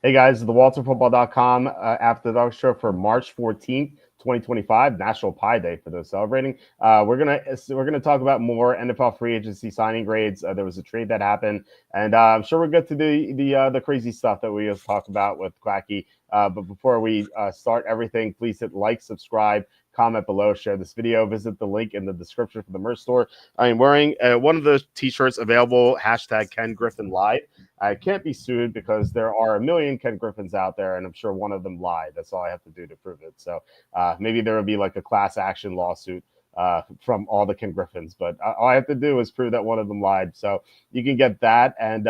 Hey guys, the WalterFootball.com After the Dog Show for March 14th, 2025, National Pie Day for those celebrating. We're gonna talk about more NFL free agency signing grades. There was a trade that happened, and I'm sure we'll get to the crazy stuff that we just talked about with Quacky. But before we start everything, please hit like, subscribe, comment below, share this video, visit the link in the description for the merch store. I am wearing one of the t-shirts available, hashtag Ken Griffin Lied. I can't be sued because there are a million Ken Griffins out there, and I'm sure one of them lied. That's all I have to do to prove it. So maybe there will be like a class action lawsuit from all the Ken Griffins, but all I have to do is prove that one of them lied. So you can get that and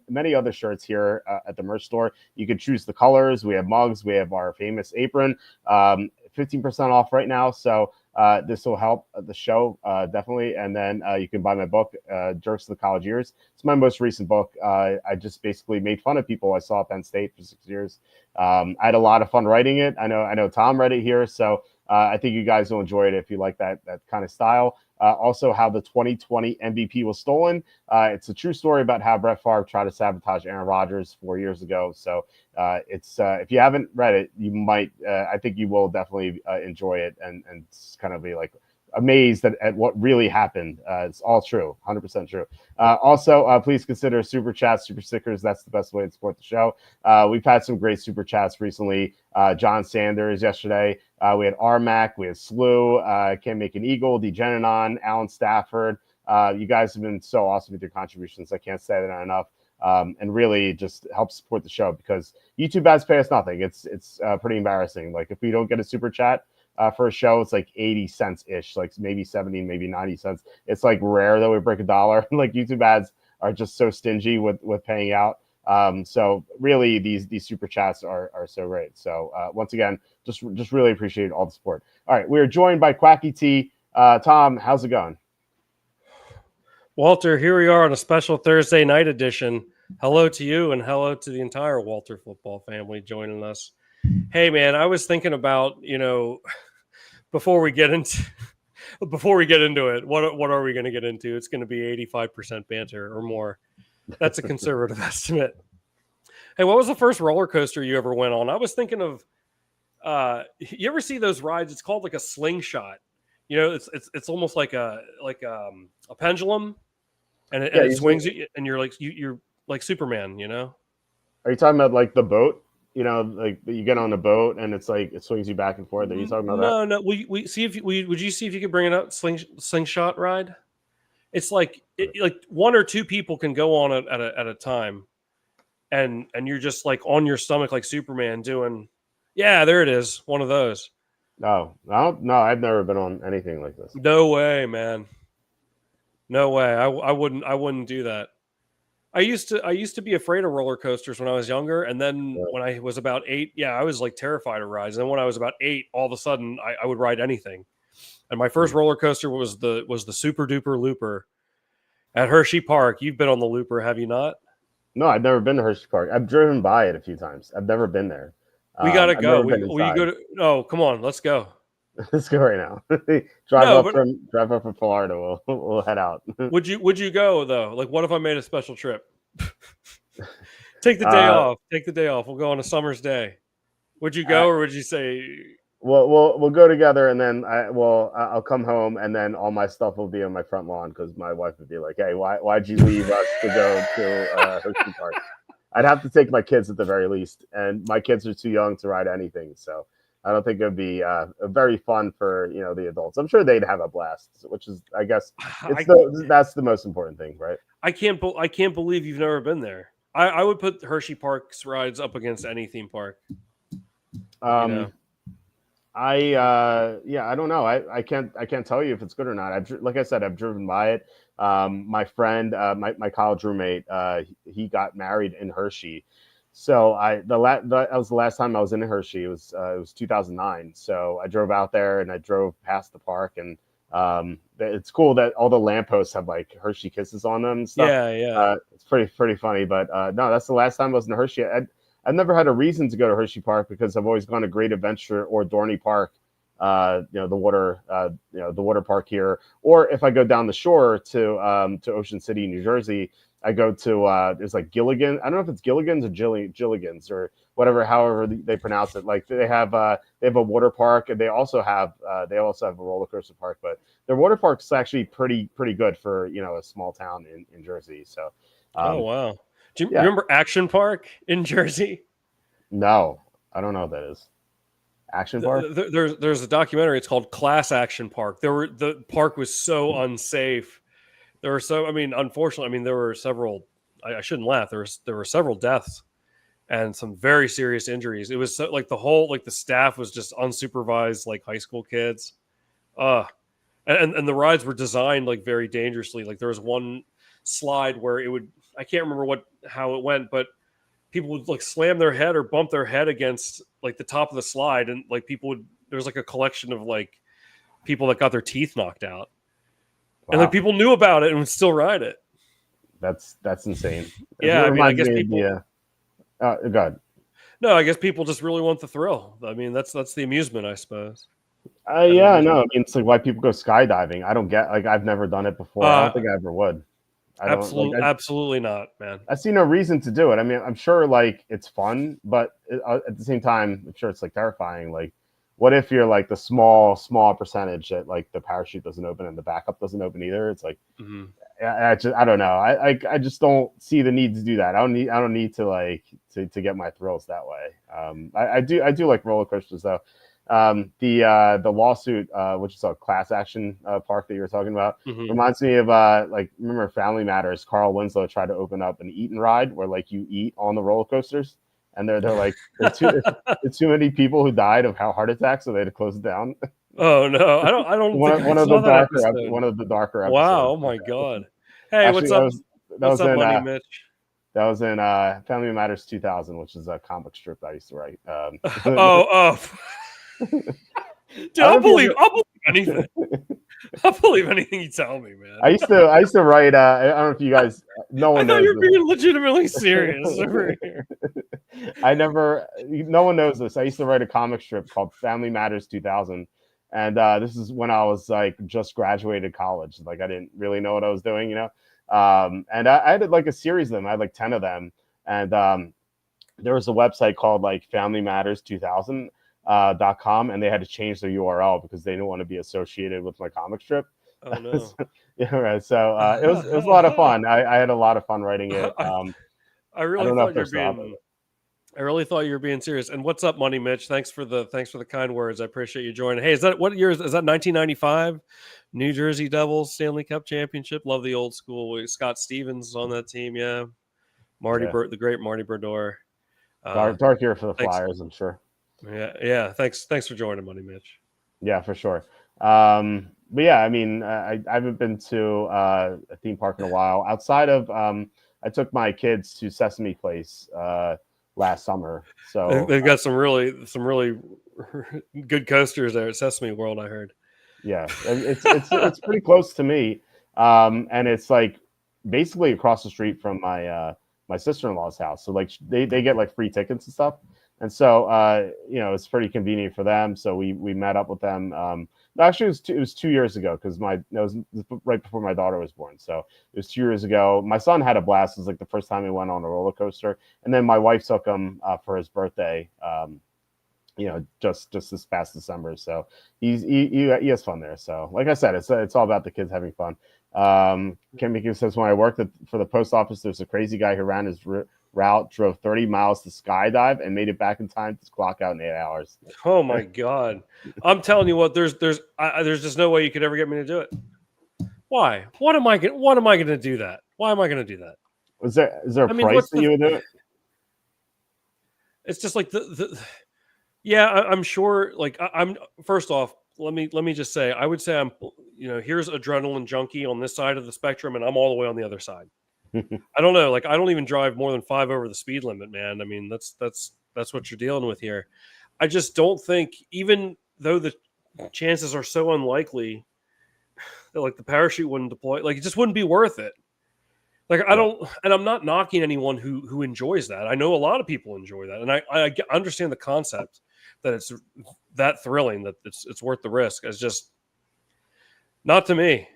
many other shirts here at the merch store. You can choose the colors. We have mugs. We have our famous apron. 15% off right now. So this will help the show definitely. And then you can buy my book, Jerks of the College Years. It's my most recent book. I just basically made fun of people I saw at Penn State for 6 years. I had a lot of fun writing it. I know Tom read it here, so I think you guys will enjoy it if you like that kind of style. Also, how the 2020 MVP was stolen. It's a true story about how Brett Favre tried to sabotage Aaron Rodgers 4 years ago. So it's if you haven't read it, you might. I think you will definitely enjoy it and kind of be like amazed at what really happened. It's all true, 100% true. Also, please consider super chats, super stickers. That's the best way to support the show. We've had some great super chats recently. John Sanders yesterday. We had Armac, we had Slew, Can't Make an Eagle, Degeneron, Alan Stafford. You guys have been so awesome with your contributions. I can't say that enough. And really just help support the show because YouTube ads pay us nothing. It's pretty embarrassing. Like if we don't get a super chat for a show, it's like 80 cents ish, like maybe 70, maybe 90 cents. It's like rare that we break a dollar. Like YouTube ads are just so stingy with paying out. So really these super chats are so great. So once again, just really appreciate all the support. All right, we are joined by Quacky T. Tom, how's it going? Walter, here we are on a special Thursday night edition. Hello to you and hello to the entire Walter football family joining us. Hey man, I was thinking about, before we get into it, what are we going to get into? It's going to be 85% banter or more. That's a conservative estimate. Hey, what was the first roller coaster you ever went on? I was thinking of you ever see those rides? It's called like a slingshot. It's almost like a pendulum, and it swings you, and you're like Superman. Are you talking about like the boat? Like you get on a boat and it's like it swings you back and forth. Are you talking about that? No. We see if would you see if you could bring it up? Slingshot ride. It's like one or two people can go on it at a time, and you're just like on your stomach like Superman doing. Yeah, there it is. One of those. No, I don't. No, I've never been on anything like this. No way, man. No way. I wouldn't do that. I used to be afraid of roller coasters when I was younger, and then when I was about 8, yeah, I was like terrified of rides. And then when I was about 8, all of a sudden I would ride anything. And my first roller coaster was the Super Duper Looper at Hershey Park. You've been on the Looper, have you not? No, I've never been to Hershey Park. I've driven by it a few times. I've never been there. We gotta I've go. never been We inside. go to. Oh, come on, let's go. Let's go right now. drive up from Florida. We'll head out. Would you go though? Like, what if I made a special trip? Take the day off. Take the day off. We'll go on a summer's day. Would you go, or would you say? We'll go together, and then I'll come home, and then all my stuff will be on my front lawn because my wife would be like, "Hey, why'd you leave us to go to Hershey Park?" I'd have to take my kids at the very least, and my kids are too young to ride anything, so I don't think it'd be very fun for the adults. I'm sure they'd have a blast, which is, I guess, that's the most important thing, right? I can't believe you've never been there. I would put Hershey Park's rides up against any theme park. I don't know. I can't tell you if it's good or not. Like I said, I've driven by it. My friend, my college roommate, he got married in Hershey. So that was the last time I was in Hershey. It was 2009. So I drove out there and I drove past the park, and it's cool that all the lampposts have like Hershey Kisses on them and stuff. Yeah. It's pretty funny. But no, that's the last time I was in Hershey. I've never had a reason to go to Hershey Park because I've always gone to Great Adventure or Dorney Park, the water park here. Or if I go down the shore to Ocean City, New Jersey, I go to there's like Gilligan. I don't know if it's Gilligan's or Gilligan's or whatever, however they pronounce it. Like they have a water park, and they also have a roller coaster park. But their water park's actually pretty good for a small town in Jersey. So, Oh wow! Do you yeah, remember Action Park in Jersey? no, I don't know what that is. Action Park. There's a documentary. It's called Class Action Park. The park was so unsafe. There were unfortunately, there were several. I shouldn't laugh. There were several deaths and some very serious injuries. It was like the staff was just unsupervised, like high school kids. And the rides were designed like very dangerously. Like there was one slide where I can't remember how it went, but people would like slam their head or bump their head against like the top of the slide, and like there was like a collection of like people that got their teeth knocked out. Wow. And like people knew about it and would still ride it. That's insane. Yeah, I guess people. Go ahead. No, I guess people just really want the thrill. I mean, that's the amusement, I suppose. Yeah, I know. I mean, it's like why people go skydiving. I don't get I've never done it before. I don't think I ever would. Absolutely not, man. I see no reason to do it. I mean, I'm sure like it's fun, but at the same time, I'm sure it's like terrifying. Like, what if you're like the small percentage that like the parachute doesn't open and the backup doesn't open either? It's like, I don't know. I just don't see the need to do that. I don't need to like to get my thrills that way. I do like roller coasters though. The lawsuit, which is a class action park that you were talking about, reminds me of remember Family Matters. Carl Winslow tried to open up an eat and ride where like you eat on the roller coasters, and they're like there's too many people who died of heart attacks, so they had to close it down. Oh no, I don't. one of the darker episodes. Wow! Oh my god. Hey, actually, what's up, Money Mitch? That was in Family Matters 2000, which is a comic strip that I used to write. Dude, I'll believe anything. I'll believe anything you tell me, man. I used to write. I don't know if you guys. No one. I thought you were being legitimately serious over here. No one knows this. I used to write a comic strip called Family Matters 2000, and this is when I was like just graduated college. Like I didn't really know what I was doing, and I had like a series of them. I had like 10 of them, and there was a website called like Family Matters 2000. .com, and they had to change their URL because they didn't want to be associated with my comic strip. Oh no! Right. So it was a lot of fun. I had a lot of fun writing it. I really thought you were being serious. And what's up, Money Mitch? Thanks for the kind words. I appreciate you joining. Hey, what year is that? 1995 New Jersey Devils Stanley Cup Championship. Love the old school. Scott Stevens on that team. Yeah, the great Marty Brodeur. Dark year for the Flyers, I'm sure. Yeah. Thanks for joining, Money Mitch. Yeah, for sure. But yeah, I mean, I haven't been to a theme park in a while. Outside of, I took my kids to Sesame Place last summer. So they've got some really good coasters there at Sesame World, I heard. Yeah, it's pretty close to me, and it's like basically across the street from my sister-in-law's house. So like they get like free tickets and stuff. And so, it's pretty convenient for them. So we met up with them. Actually, it was 2 years ago because it was right before my daughter was born. So it was 2 years ago. My son had a blast. It was like the first time he went on a roller coaster. And then my wife took him for his birthday. Just this past December. So he has fun there. So like I said, it's all about the kids having fun. Kim Mickey says, when I worked for the post office, there's a crazy guy who ran his route, drove 30 miles to skydive, and made it back in time to clock out in 8 hours. Oh my god! I'm telling you what, there's just no way you could ever get me to do it. Why? What am I going to do that? Why am I going to do that? Is there a price that you would do it? It's just like yeah, I'm sure. Like I'm first off, let me just say, I would say I'm, here's adrenaline junkie on this side of the spectrum, and I'm all the way on the other side. I don't know. Like I don't even drive more than 5 over the speed limit, man. I mean, that's what you're dealing with here. I just don't think, even though the chances are so unlikely that like the parachute wouldn't deploy, like it just wouldn't be worth it. Like I don't, and I'm not knocking anyone who enjoys that. I know a lot of people enjoy that, and I understand the concept that it's that thrilling, that it's worth the risk. It's just not to me.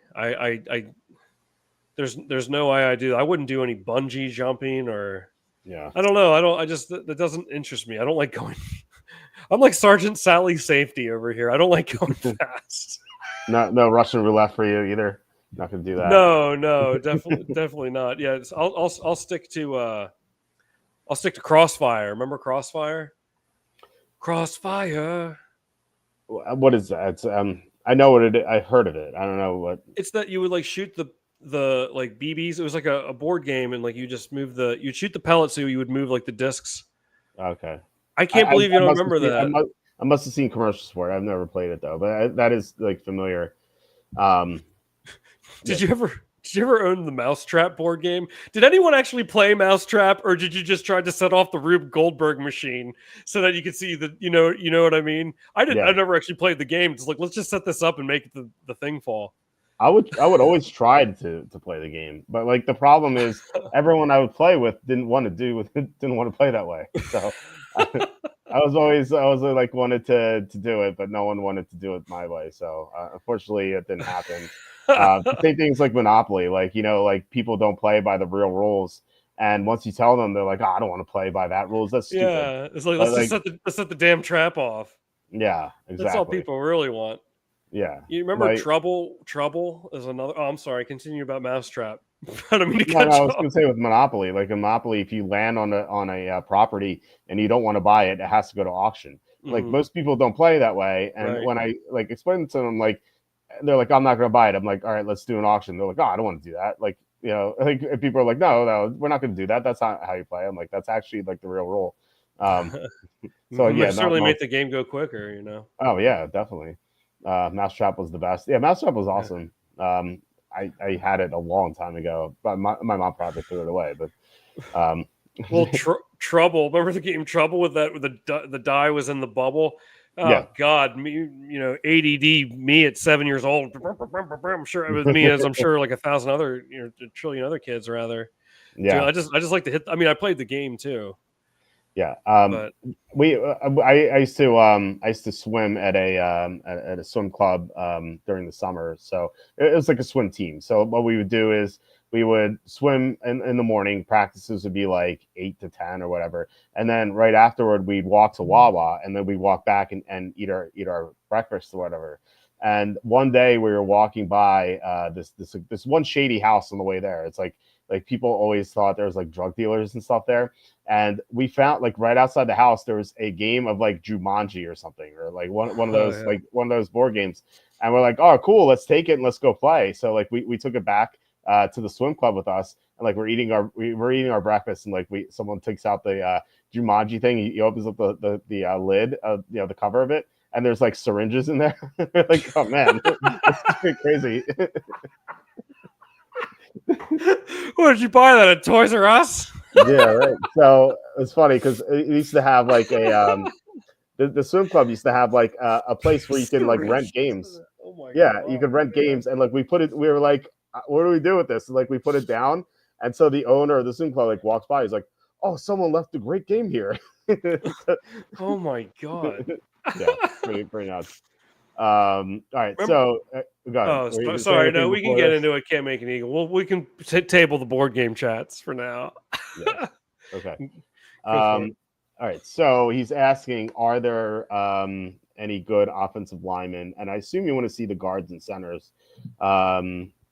There's no way I do. I wouldn't do any bungee jumping or Yeah. I don't know. I just that doesn't interest me. I don't like going. I'm like Sergeant Sally Safety over here. I don't like going fast. No Russian roulette for you either. Not gonna do that. No, definitely not. Yeah, I'll stick to Crossfire. Remember Crossfire? Crossfire. What is that? It's, I know what it is. I've heard of it. I don't know what. It's that you would like shoot the like BBs. It was like a board game, and like you just move you'd shoot the pellets, so you would move like the discs. Okay. I can't believe you don't remember seen, that. I must have seen commercials for it. I've never played it though, but that is like familiar. Did you ever own the Mousetrap board game? Did anyone actually play Mousetrap, or did you just try to set off the Rube Goldberg machine so that you could see the you know what I mean? I didn't. Yeah. I never actually played the game. It's like let's just set this up and make the thing fall. I would always try to play the game, but like the problem is everyone I would play with didn't want to play that way. So I was like wanted to do it, but no one wanted to do it my way. So unfortunately, it didn't happen. Same things like Monopoly, like like people don't play by the real rules, and once you tell them, they're like, "Oh, I don't want to play by that rules. That's stupid." Yeah, it's like let's set the damn trap off. Yeah, exactly. That's all people really want. Yeah, You remember like, Trouble? Trouble is another. Oh, I'm sorry. Continue about Mousetrap. I don't mean to no, cut I you was off. going to say with Monopoly, like in Monopoly, if you land on a property and you don't want to buy it, it has to go to auction. Like most people don't play that way, and when I like explain to them, like they're like, "I'm not going to buy it." I'm like, "All right, let's do an auction." They're like, "Oh, I don't want to do that." Like like if people are like, "No, we're not going to do that. That's not how you play." I'm like, "That's actually like the real rule." So yeah, certainly make the game go quicker. Oh yeah, definitely. Mousetrap was the best. Yeah, Mousetrap was awesome. I had it a long time ago, but my mom probably threw it away. But well, Trouble. Remember the game Trouble with the die was in the bubble. Oh yeah. God, me, ADD me at 7 years old. I'm sure it was me, as I'm sure like 1,000 other, a trillion other kids rather. Yeah, I just like to hit. I mean, I played the game too. Yeah. But I used to swim at a swim club during the summer. So it was like a swim team. So what we would do is we would swim in the morning. Practices would be like 8 to 10 or whatever. And then right afterward, we'd walk to Wawa, and then we'd walk back and eat our breakfast or whatever. And one day we were walking by this one shady house on the way there. It's like people always thought there was like drug dealers and stuff there. And we found like right outside the house, there was a game of like Jumanji or something, or like one of those, like one of those board games. And we're like, "Oh, cool. Let's take it and let's go play." So like we took it back to the swim club with us. And like we're eating our breakfast, and like someone takes out the Jumanji thing. He opens up the lid of the cover of it, and there's like syringes in there. Like, oh man, that's pretty crazy. What did you buy that at Toys R Us? Yeah, right. So it's funny because it used to have like the swim club used to have like a place where you can like rent games. Oh my God. You could rent games, and like we were like, "What do we do with this?" And, like we put it down, and so the owner of the swim club like walks by. He's like, "Oh, someone left a great game here." Oh my God. Yeah, pretty nuts. All right, so go ahead. Oh, sorry. No, we can get into it. Can't make an eagle. Well, we can table the board game chats for now. Yeah. Okay. All right. So he's asking, are there any good offensive linemen? And I assume you want to see the guards and centers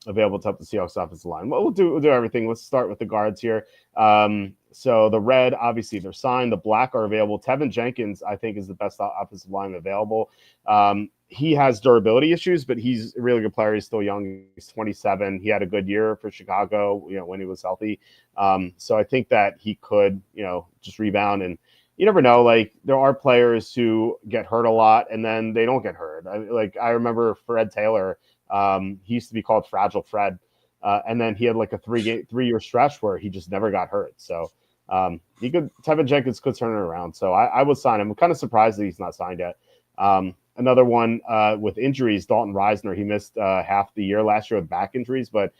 available to help the Seahawks offensive line. Well, we'll do everything. Let's start with the guards here. So the red, obviously, they're signed. The black are available. Tevin Jenkins, I think, is the best offensive lineman available. He has durability issues, but he's a really good player. He's still young. He's 27. He had a good year for Chicago, when he was healthy. So I think that he could, just rebound. And you never know. Like, there are players who get hurt a lot and then they don't get hurt. I remember Fred Taylor. He used to be called Fragile Fred. And then he had like a 3-year stretch where he just never got hurt. So Tevin Jenkins could turn it around. So I would sign him. I'm kind of surprised that he's not signed yet. Another one with injuries, Dalton Reisner. He missed half the year last year with back injuries, but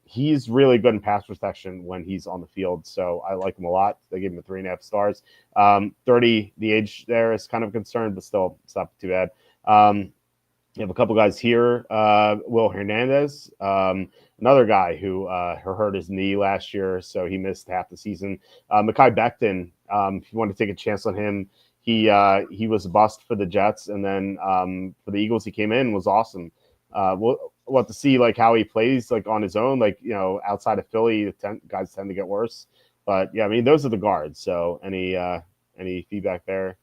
he's really good in pass protection when he's on the field. So I like him a lot. They gave him 3.5 stars. 30, the age there is kind of a concern, but still, it's not too bad. You have a couple guys here. Will Hernandez. another guy who hurt his knee last year, so he missed half the season. Mekhi Becton, if you want to take a chance on him, he was a bust for the Jets, and then for the Eagles, he came in, was awesome. We'll have to see like how he plays like on his own, like outside of Philly, guys tend to get worse. But yeah, I mean those are the guards. So any feedback there?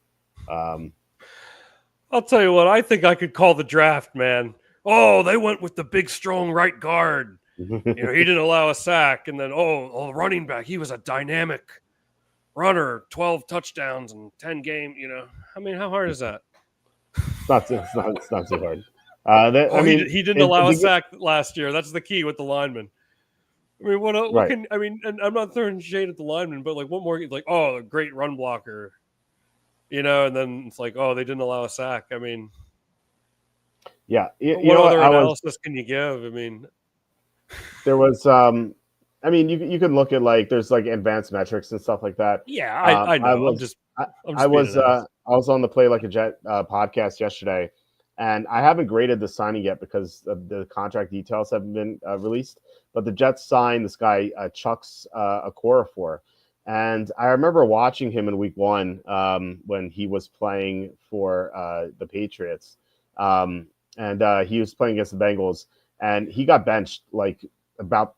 I'll tell you what, I think I could call the draft, man. Oh, they went with the big, strong right guard. He didn't allow a sack. And then, running back, he was a dynamic runner, 12 touchdowns and 10 games. I mean, how hard is that? It's not too hard. He didn't allow a sack last year. That's the key with the linemen. I mean, what can I mean? And I'm not throwing shade at the linemen, but like, what more? Like, a great run blocker, and then it's like, they didn't allow a sack. I mean, yeah. What other analysis can you give? I mean, there was. I mean, you can look at like there's like advanced metrics and stuff like that. Yeah, I know. I was on the Play Like a Jet podcast yesterday, and I haven't graded the signing yet because the contract details haven't been released. But the Jets signed this guy Chucks Okorafor, and I remember watching him in Week 1 when he was playing for the Patriots, and he was playing against the Bengals, and he got benched like about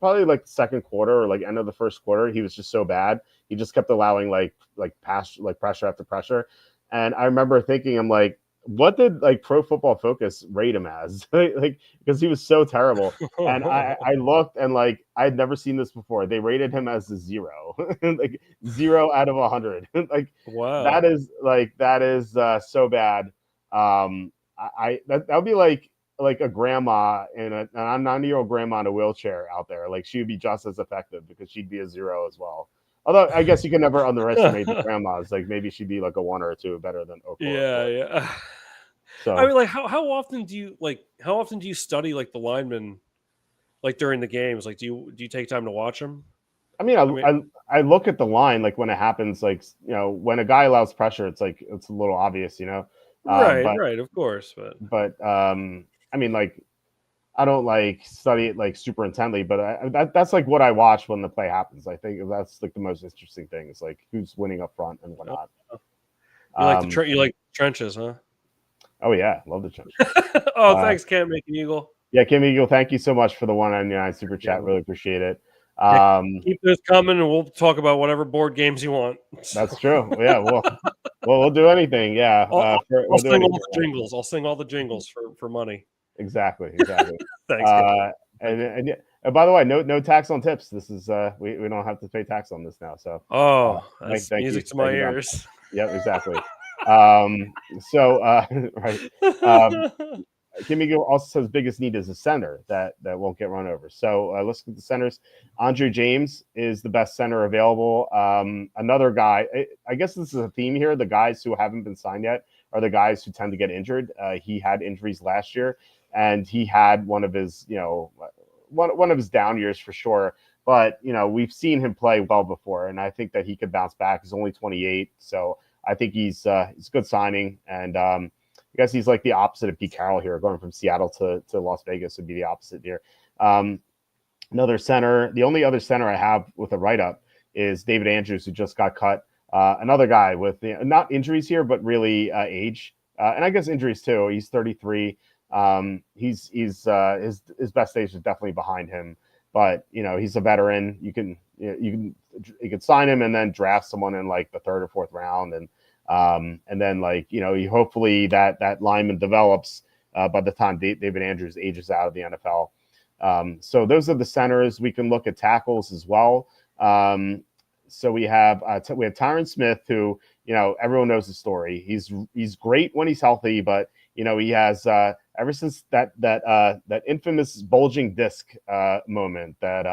probably like second quarter or like end of the first quarter. He was just so bad. He just kept allowing like pressure after pressure. And I remember thinking, I'm like, what did like Pro Football Focus rate him as? Like, because he was so terrible. And I looked and like, I'd never seen this before. They rated him as a 0, like 0 out of 100. Like, wow, that is so bad. That would be like a grandma and a 90-year-old grandma in a wheelchair out there. Like she would be just as effective because she'd be a 0 as well. Although I guess you can never underestimate the grandmas. Like maybe she'd be like a 1 or a 2 better than Okorafor. Yeah. So I mean, like how often do you study like the linemen, like during the games? Like do you take time to watch them? I mean, I look at the line like when it happens. Like when a guy allows pressure, it's like it's a little obvious, Right, of course, but I mean, like, I don't like study it like super intently, but that's like what I watch when the play happens. I think that's like the most interesting thing. It's like who's winning up front and whatnot. You like the trenches, huh? Oh yeah, love the trenches. Thanks, Can't Make an Eagle. Yeah, Kim Eagle, thank you so much for the 199 super chat. Really appreciate it. Keep those coming, and we'll talk about whatever board games you want. That's true. Yeah, we'll do anything. Yeah, I'll sing all the jingles. I'll sing all the jingles for money. Exactly. Thanks. And by the way, no tax on tips. This is we don't have to pay tax on this now. So that's music to my ears. Yep, exactly. Right. Kim Eagle also says biggest need is a center that won't get run over. So let's look at the centers. Andre James is the best center available. Another guy, I guess this is a theme here. The guys who haven't been signed yet are the guys who tend to get injured. He had injuries last year, and he had one of his one of his down years for sure. But we've seen him play well before, and I think that he could bounce back. He's only 28, so I think he's a good signing. And I guess he's like the opposite of Pete Carroll here, going from Seattle to Las Vegas would be the opposite here. Another center, the only other center I have with a write-up is David Andrews, who just got cut. Another guy with not injuries here, but really age, and I guess injuries too. He's 33. His best stage is definitely behind him, but he's a veteran. You can sign him and then draft someone in like the 3rd or 4th round, and then hopefully that lineman develops by the time David Andrews ages out of the NFL. So those are the centers. We can look at tackles as well. So we have Tyron Smith, who everyone knows the story. He's great when he's healthy, but he has ever since that infamous bulging disc moment that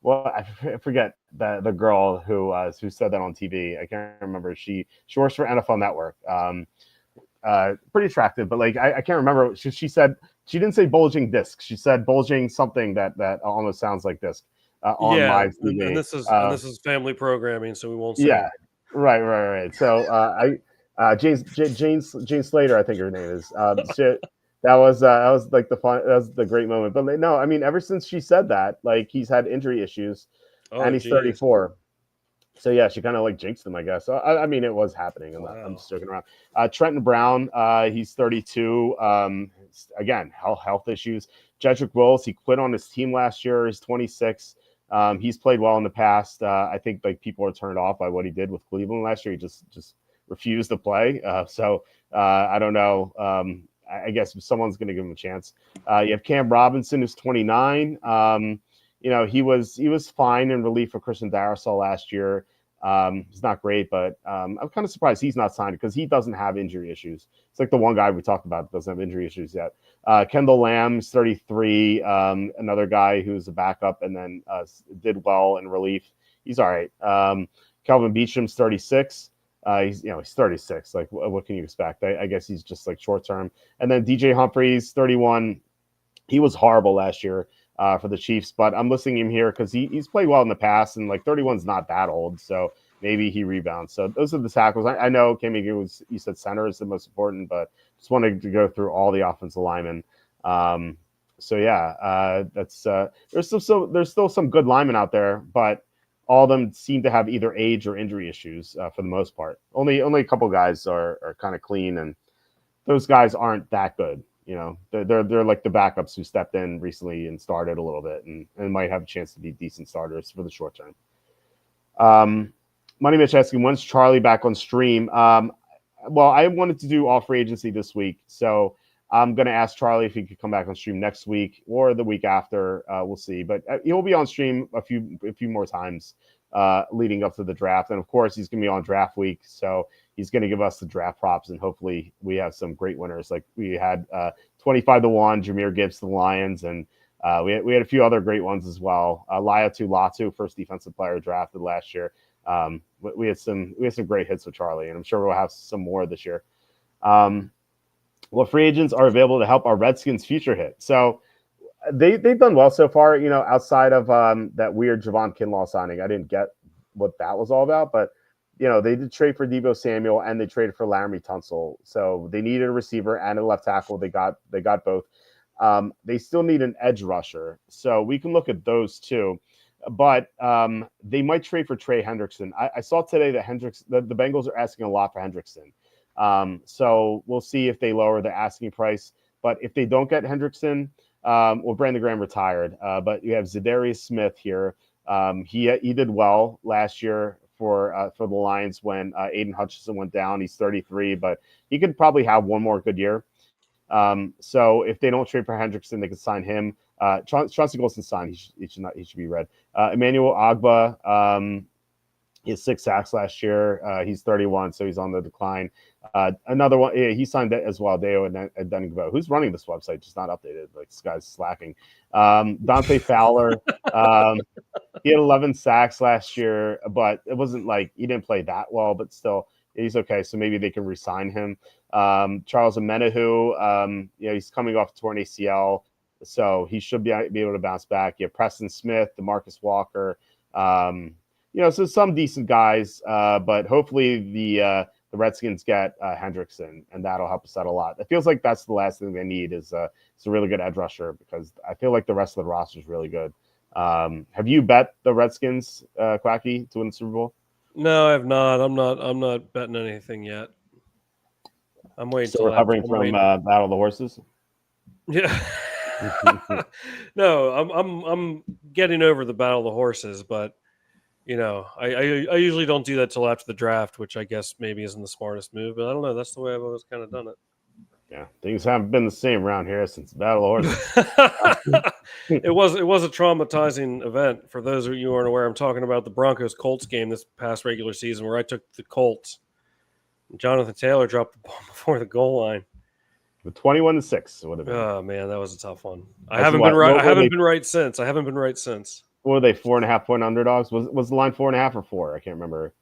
I forget the girl who said that on TV. I can't remember. She works for NFL Network. Pretty attractive, but like I can't remember. She said she didn't say bulging disc. She said bulging something that almost sounds like disc. On live TV. And this is family programming, so we won't say. Yeah, right. So Jane Slater, I think her name is. That was like the fun. That was the great moment. But no, I mean, ever since she said that, like he's had injury issues, Oh, and he's geez. 34. So yeah, she kind of like jinxed him, I guess. So, I mean, it was happening. I'm Wow. just joking around. Trenton Brown, he's 32. Again, health issues. Jedrick Wills, he quit on his team last year. He's 26. He's played well in the past. I think like people are turned off by what he did with Cleveland last year. He just refused to play. I don't know. I guess someone's going to give him a chance. You have Cam Robinson, who's 29. He was fine in relief for Christian Darrisaw last year. He's not great, but I'm kind of surprised he's not signed because he doesn't have injury issues. It's like the one guy we talked about that doesn't have injury issues yet. Kendall Lamb's 33, another guy who's a backup and then did well in relief. He's all right. Kelvin Beacham's 36. He's 36. Like, what can you expect? I guess he's just like short term. And then DJ Humphries, 31. He was horrible last year for the Chiefs, but I'm listing him here because he's played well in the past, and like 31's not that old, so maybe he rebounds. So those are the tackles. I know, Kimmy, you said center is the most important, but just wanted to go through all the offensive linemen. That's there's still some good linemen out there, but all of them seem to have either age or injury issues for the most part. Only a couple guys are kind of clean, and those guys aren't that good. They're like the backups who stepped in recently and started a little bit and might have a chance to be decent starters for the short term. Money Mitch asking, when's Charlie back on stream? Well, I wanted to do all free agency this week, so I'm going to ask Charlie if he could come back on stream next week or the week after. We'll see, but he'll be on stream a few more times leading up to the draft, and of course he's going to be on draft week, so he's going to give us the draft props, and hopefully we have some great winners. Like we had 25-1 Jahmyr Gibbs to the Lions, and we had a few other great ones as well. Laiatu Latu, first defensive player drafted last year. We had some great hits with Charlie, and I'm sure we'll have some more this year. Free agents are available to help our Redskins future hit. So they've done well so far. Outside of that weird Javon Kinlaw signing, I didn't get what that was all about, but they did trade for Deebo Samuel and they traded for Laramie Tunsil. So they needed a receiver and a left tackle. They got both. They still need an edge rusher. So we can look at those too. But they might trade for Trey Hendrickson. I saw today that the Bengals are asking a lot for Hendrickson. So we'll see if they lower the asking price. But if they don't get Hendrickson, Brandon Graham retired. But you have Zadarius Smith here. He did well last year for the Lions when Aiden Hutchinson went down. He's 33, but he could probably have one more good year. So if they don't trade for Hendrickson, they could sign him. Chauncey Golston signed. He should be read. Emmanuel Agba, he had 6 sacks last year. He's 31, so he's on the decline. Another one, he signed as well. Deo and Dunning-Gvo. Who's running this website? Just not updated. Like, this guy's slacking. Dante Fowler. He had 11 sacks last year, but it wasn't like he didn't play that well, but still he's okay. So maybe they can re-sign him. Charles Amenahu, he's coming off torn ACL, so he should be able to bounce back. You have Preston Smith, DeMarcus Walker, so some decent guys, but hopefully the Redskins get Hendrickson, and that'll help us out a lot. It feels like that's the last thing they need is a really good edge rusher, because I feel like the rest of the roster is really good. Have you bet the Redskins, Quacky, to win the Super Bowl? No, I have not. I'm not betting anything yet. I'm waiting. Still recovering from Battle of the Horses. Yeah. No, I'm getting over the Battle of the Horses, but I usually don't do that till after the draft, which I guess maybe isn't the smartest move, but I don't know. That's the way I've always kind of done it. Yeah, things haven't been the same around here since the Battle of the Horses. It was a traumatizing event. For those of you who aren't aware, I'm talking about the Broncos-Colts game this past regular season where I took the Colts. Jonathan Taylor dropped the ball before the goal line. With 21-6, would have been. Oh man, that was a tough one. I haven't been right. I haven't been right since. What were they, 4.5-point underdogs? Was the line 4.5 or 4? I can't remember.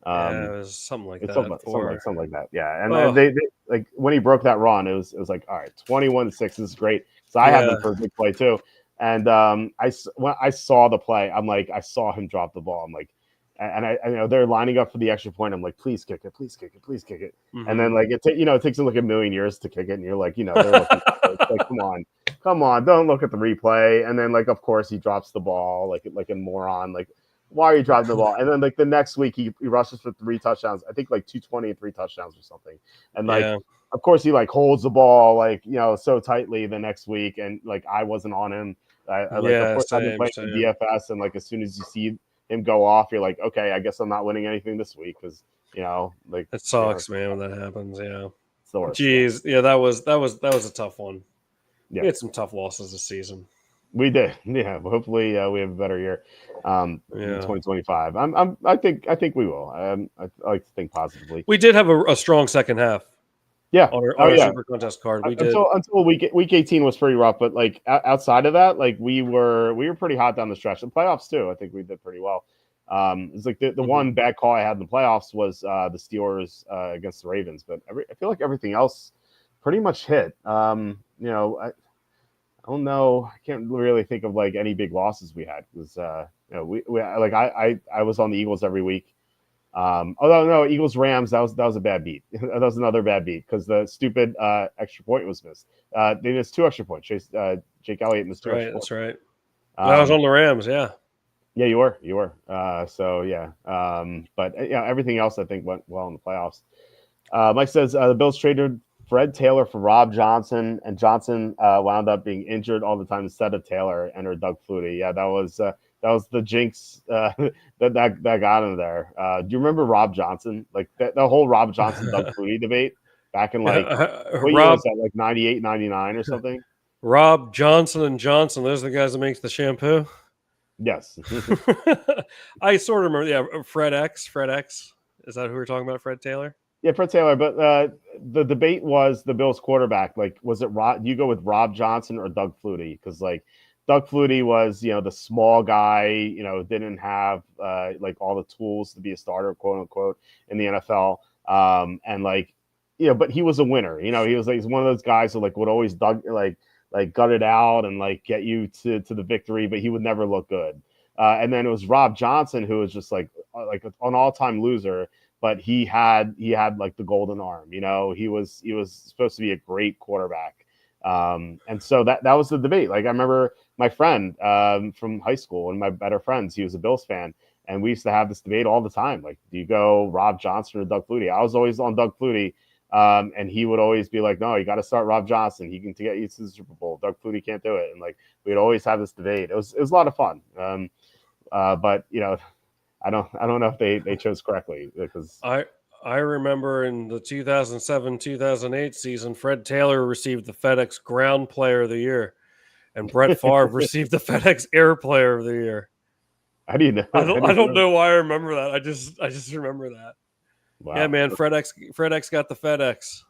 Yeah, it was something like that. Something like that. Yeah, and they like when he broke that run, it was like, all right, 21-6 is great. So I had them for a big play too. And when I saw the play, I'm like, I saw him drop the ball. I'm like, and I know they're lining up for the extra point. I'm like, please kick it, please kick it, please kick it. Mhm. And then like it takes them like a million years to kick it, and you're like, they're looking like, come on, don't look at the replay. And then like, of course, he drops the ball like a moron. Like, why are you dropping the ball? And then like the next week he rushes for 3 touchdowns. I think like 220 and 3 touchdowns or something. And like, of course, he like holds the ball like so tightly the next week, and like I wasn't on him. Like, of course, I've been playing some DFS, and like as soon as you see him go off, you're like, okay, I guess I'm not winning anything this week because like it sucks, man, when that happens. Yeah, it's the worst. Jeez, yeah, that was a tough one. Yeah, we had some tough losses this season. We did, yeah. Hopefully, we have a better year in 2025. I think we will. I like to think positively. We did have a strong second half. Yeah, on our Super Contest card. We did until week 18 was pretty rough, but like outside of that, like we were pretty hot down the stretch. The playoffs too, I think we did pretty well. It's like the one bad call I had in the playoffs was the Steelers against the Ravens, but I feel like everything else pretty much hit. I don't know. I can't really think of like any big losses we had because we like I was on the Eagles every week. Although no, Eagles Rams that was a bad beat. That was another bad beat because the stupid extra point was missed. They missed 2 extra points. Jake Elliott missed 2 extra points. That's right. I was on the Rams. Yeah. Yeah, you were. So yeah. But everything else I think went well in the playoffs. Mike says the Bills traded Fred Taylor for Rob Johnson, and Johnson wound up being injured all the time instead of Taylor. Entered Doug Flutie. Yeah, that was the jinx that got him there. Do you remember Rob Johnson? Like the whole Rob Johnson Doug Flutie debate back in like what year was that? Like 98, 99 or something? Rob Johnson and Johnson, those are the guys that makes the shampoo. Yes. I sort of remember. Yeah, Fred X. Is that who we're talking about? Fred Taylor? Yeah, Fred Taylor. But the debate was the Bills quarterback. Like, was it do you go with Rob Johnson or Doug Flutie? Because like Doug Flutie was, the small guy, didn't have like all the tools to be a starter, quote unquote, in the NFL. And like, but he was a winner. He was like, he's one of those guys who like would always gut it out and like get you to the victory, but he would never look good. And then it was Rob Johnson, who was just like an all-time loser, but he had like the golden arm. He was supposed to be a great quarterback. And so that was the debate. Like I remember my friend from high school, and my better friends, he was a Bills fan, and we used to have this debate all the time. Like, do you go Rob Johnson or Doug Flutie? I was always on Doug Flutie. And he would always be like, no, you got to start Rob Johnson. He can get you to the Super Bowl. Doug Flutie can't do it. And like, we'd always have this debate. It was a lot of fun. But I don't know if they chose correctly because I remember in the 2007-2008 season, Fred Taylor received the FedEx Ground Player of the Year, and Brett Favre received the FedEx Air Player of the Year. How do you know? I don't know why I remember that. I just remember that. Wow. Yeah, man, Fred X got the FedEx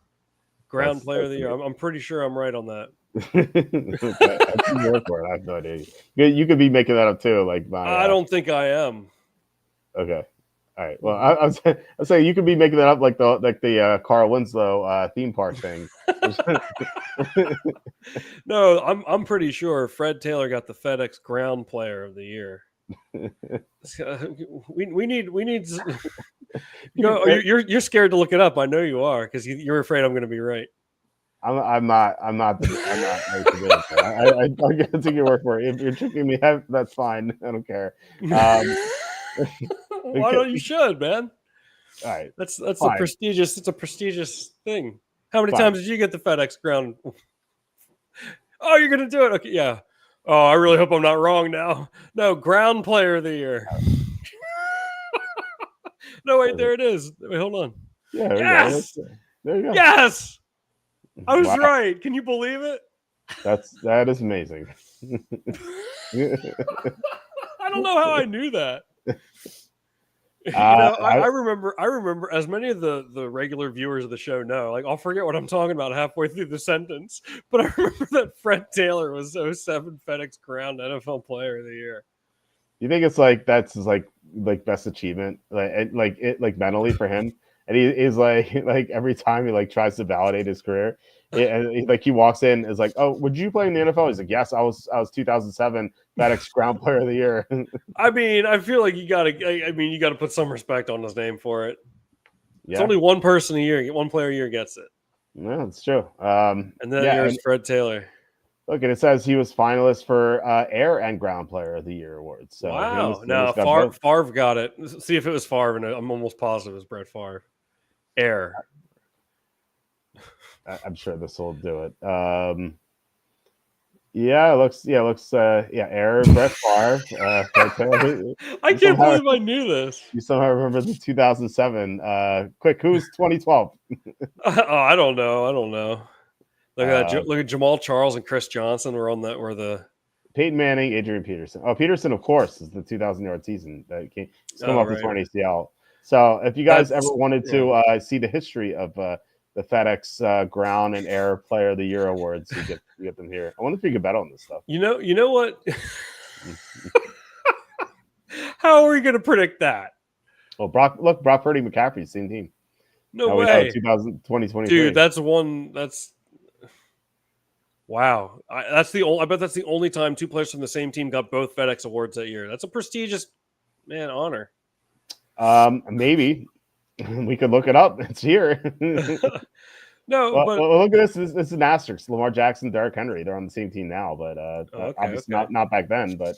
Ground Player of the Year. I'm pretty sure I'm right on that. I have no idea. You could be making that up too. Like I don't think I am. Okay. All right. Well, I was saying you could be making that up like the Carl Winslow theme park thing. No, I'm pretty sure Fred Taylor got the FedEx Ground Player of the Year. We need. You're scared to look it up. I know you are because you're afraid I'm going to be right. I'm not. I can take your word for it. If you're tricking me, that's fine. I don't care. Why don't you should, man? All right. That's fine. It's a prestigious thing. How many times did you get the FedEx Ground? Oh, you're gonna do it? Okay, yeah. Oh, I really hope I'm not wrong now. No, Ground Player of the Year. No, wait, there it is. Wait, hold on. Yeah. Yes. There you go. Yes. I was right. Can you believe it? That is amazing. I don't know how I knew that. I remember as many of the regular viewers of the show know, like I'll forget what I'm talking about halfway through the sentence, but I remember that Fred Taylor was 07 FedEx Ground NFL Player of the Year. You think it's like that's like best achievement, like mentally for him, and he is like every time he like tries to validate his career, and he walks in is like, oh, would you play in the NFL? He's like, yes, I was 2007 FedEx Ground Player of the Year. I mean, I feel like you gotta. I mean, you gotta put some respect on his name for it. It's Yeah, only one person a year, one player a year gets it, no, it's true. and then Yeah, there's and Fred Taylor. look, and it says he was finalist for Air and Ground Player of the Year awards. So he Wow. almost Now got both. Favre got it. See if it was Favre, and I'm almost positive it's Brett Favre. Air. I'm sure this will do it. Yeah, it looks. Air, Brett Favre. I can't believe I knew this. You somehow remember the 2007. Quick, who's 2012? Oh, I don't know. Look at that. Look at Jamal Charles and Chris Johnson were on that. Were the Peyton Manning, Adrian Peterson. Oh, Peterson, of course, is the 2,000-yard season that came. He's come off the torn ACL. So, if you guys ever wanted to see the history of the FedEx Ground and Air Player of the Year awards, you get them here. I wonder if you could bet on this stuff. You know what? How are we going to predict that? Well, Brock Purdy, McCaffrey, same team. No way. 2023. Dude, that's wow. I bet that's the only time two players from the same team got both FedEx awards that year. That's a prestigious honor. Maybe we could look it up. It's here. No, but look at this. This is an asterisk. Lamar Jackson, Derrick Henry. They're on the same team now, but obviously not back then. But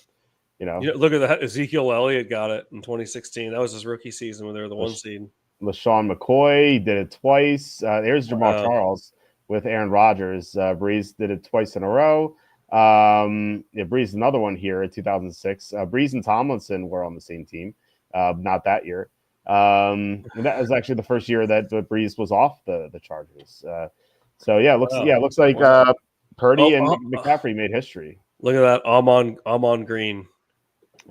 look at that. Ezekiel Elliott got it in 2016. That was his rookie season when they were the 1 seed. LaShawn McCoy did it twice. There's Jamal Charles with Aaron Rodgers. Breeze did it twice in a row. Breeze another one here in 2006. Breeze and Tomlinson were on the same team. Not that year. That was actually the first year that Breeze was off the Chargers. Looks like Purdy and McCaffrey made history. Look at that, Amon Green.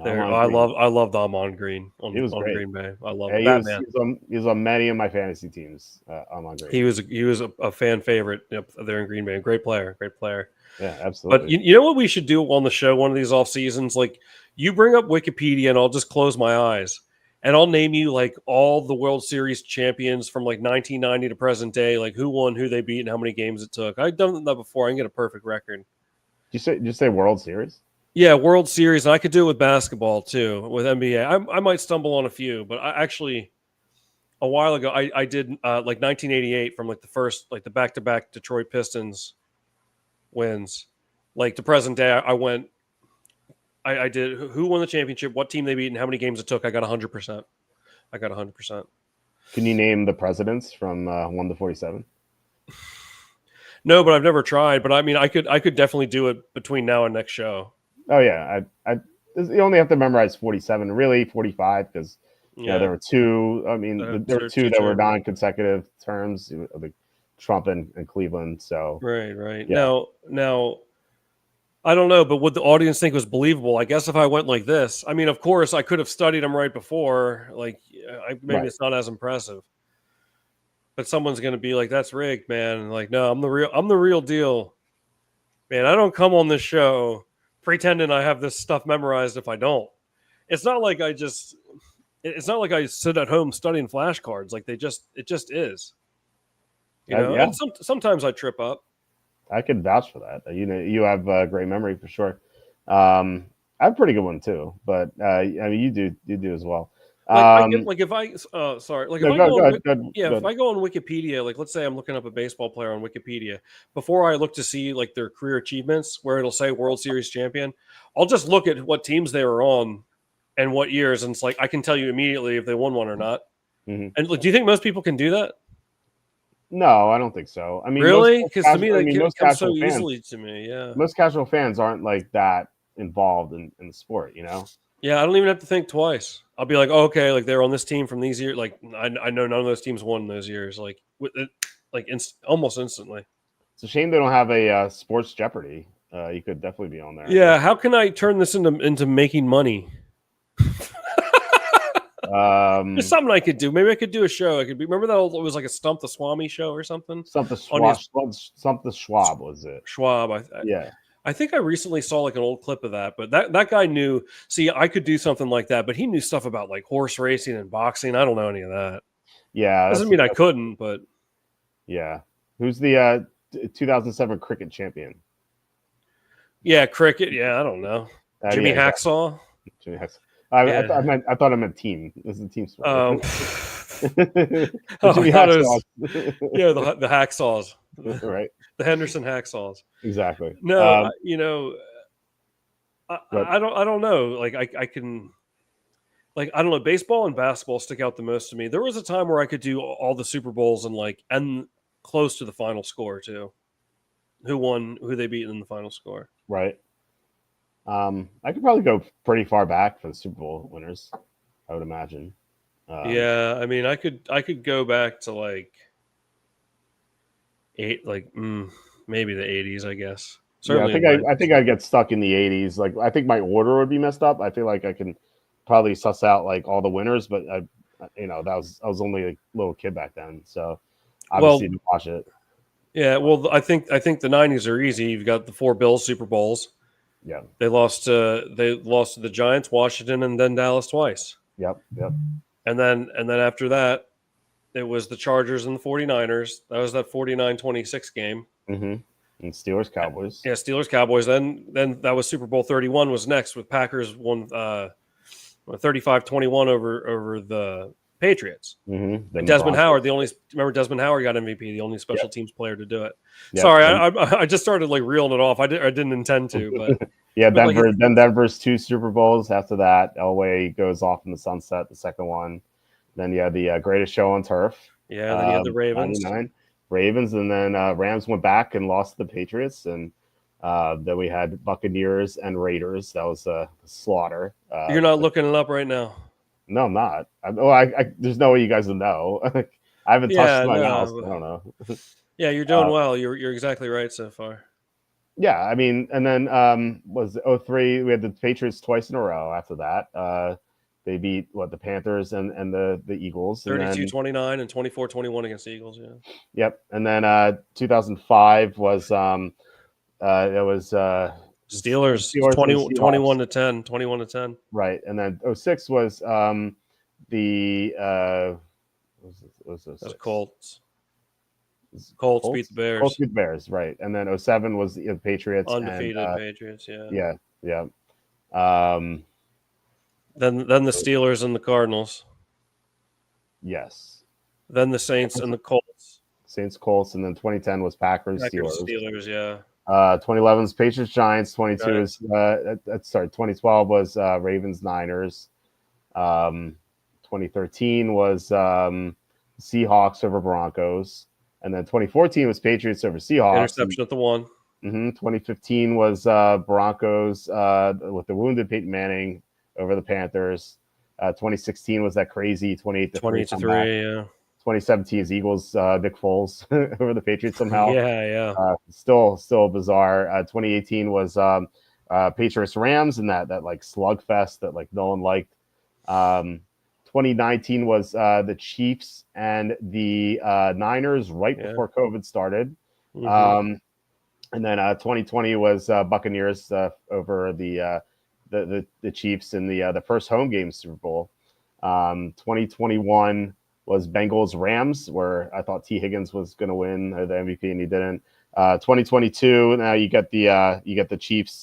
There, I loved Amon Green on Green Bay. I love Batman. He was on many of my fantasy teams. Amon Green. He was a fan favorite there in Green Bay. Great player. Yeah, absolutely. But you know what we should do on the show one of these off seasons? Like, you bring up Wikipedia and I'll just close my eyes and I'll name you like all the World Series champions from like 1990 to present day, like who won, who they beat, and how many games it took. I've done that before. I can get a perfect record. Did you say World Series? Yeah, World Series. And I could do it with basketball too, with NBA. I might stumble on a few, but I actually a while ago I did like 1988 from like the first, like the back-to-back Detroit Pistons wins. Like to present day, I did who won the championship, what team they beat, and how many games it took. I got 100%. Can you name the presidents from 1 to 47? No, but I've never tried. But I mean, I could definitely do it between now and next show. Oh yeah, you only have to memorize 47, really 45, because there were two. I mean, there were two that were non-consecutive terms, like Trump and Cleveland. So right. Yeah. Now, I don't know, but would the audience think was believable? I guess if I went like this, I mean, of course, I could have studied them right before. Like, maybe it's not as impressive. But someone's going to be like, "That's rigged, man." And like, no, I'm the real deal, man. I don't come on this show pretending I have this stuff memorized if I don't. It's not like I sit at home studying flashcards. Like it just is. And sometimes I trip up. I could vouch for that. You have a great memory for sure. I have a pretty good one too, but I mean, you do as well. If I go on Wikipedia, like let's say I'm looking up a baseball player on Wikipedia, before I look to see like their career achievements where it'll say World Series champion, I'll just look at what teams they were on and what years, and it's like I can tell you immediately if they won one or not. Mm-hmm. And do you think most people can do that? No, I don't think so. I mean, really? Because to me, that comes so easily to me. Yeah, most casual fans aren't like that involved in the sport, Yeah, I don't even have to think twice. I'll be like, oh, okay, like they're on this team from these years. Like I know none of those teams won those years. Like almost instantly. It's a shame they don't have a Sports Jeopardy. You could definitely be on there. Yeah, how can I turn this into making money? There's something I could do. Maybe I could do a show. Remember that it was like a Stump the Swami show or something. Stump the Schwab was it? Schwab. Yeah. I think I recently saw like an old clip of that, but that guy knew. See, I could do something like that, but he knew stuff about like horse racing and boxing. I don't know any of that. Yeah, doesn't mean I couldn't, but yeah. Who's the 2007 cricket champion? Yeah, cricket. Yeah, I don't know. Jimmy Yeah, Hacksaw. Jimmy Hacksaw. Yeah. I thought I meant team. This is a team sport. Oh, The I Jimmy thought it was Hacksaw. the Hacksaws, Right. the Henderson Hacksaws. Exactly. No, But I don't know. Like I can, like, I don't know. Baseball and basketball stick out the most to me. There was a time where I could do all the Super Bowls and and close to the final score too. Who won? Who they beat in the final score? right. I could probably go pretty far back for the Super Bowl winners. I would imagine. Yeah, I mean, I could go back to like maybe the 80s, I guess. Yeah, Certainly the 90s. I think I'd get stuck in the 80s. Like I think my order would be messed up. I feel like I can probably suss out like all the winners, but I was only a little kid back then, so obviously Well, to watch it. yeah, well, I think the 90s are easy. You've got the 4 Bills Super Bowls. Yeah. They lost to the Giants, Washington, and then Dallas twice. Yep. Yep. And then after that, it was the Chargers and the 49ers. That was that 49-26 game. Mm-hmm. And Steelers Cowboys. Yeah, Steelers Cowboys. Then that was Super Bowl 31 was next, with Packers won 35-21 over the Patriots. Mm-hmm. And Desmond Howard, Desmond Howard got MVP, the only special Yep. teams player to do it. Yep. Sorry, I just started like reeling it off. I didn't intend to, but yeah, but Denver. Then Denver's 2 Super Bowls. After that, Elway goes off in the sunset. The second one. Then you had the greatest show on turf. Yeah, then you had the Ravens. 99 Ravens, and then Rams went back and lost to the Patriots, and then we had Buccaneers and Raiders. That was a slaughter. You're not looking it up right now. No, I'm not. There's no way you guys will know. I haven't touched my mouse. I don't know. Yeah, you're doing well. You're exactly right so far. Yeah, I mean, and then was 03, we had the Patriots twice in a row after that. They beat the Panthers and the Eagles. 32-29 and 24-21 against the Eagles, yeah. Yep. And then 2005 was it was Steelers 21-10, 21-10. Right. And then 06 was the That's Colts. Colts beat the Bears. Colts beat the Bears, right. And then 07 was the Patriots. Undefeated Patriots, yeah. Yeah, yeah. Then the Steelers and the Cardinals. Yes. Then the Saints and the Colts. Saints, Colts, and then 2010 was Packers, Steelers. Steelers, yeah. 2011 is Patriots, Giants. 22 is 2012 was Ravens, Niners. 2013 was Seahawks over Broncos, and then 2014 was Patriots over Seahawks. Interception at the 1. 2015 was Broncos with the wounded Peyton Manning over the Panthers. 2016 was that crazy 28-3. Yeah. 2017 is Eagles, Nick Foles over the Patriots somehow. Yeah. Still bizarre. 2018 was Patriots Rams and that like slugfest that like no one liked. 2019 was the Chiefs and the Niners right before COVID started. And then 2020 was Buccaneers over the Chiefs in the first home game Super Bowl. 2021 was Bengals Rams, where I thought T. Higgins was going to win the MVP and he didn't. 2022, now you get the Chiefs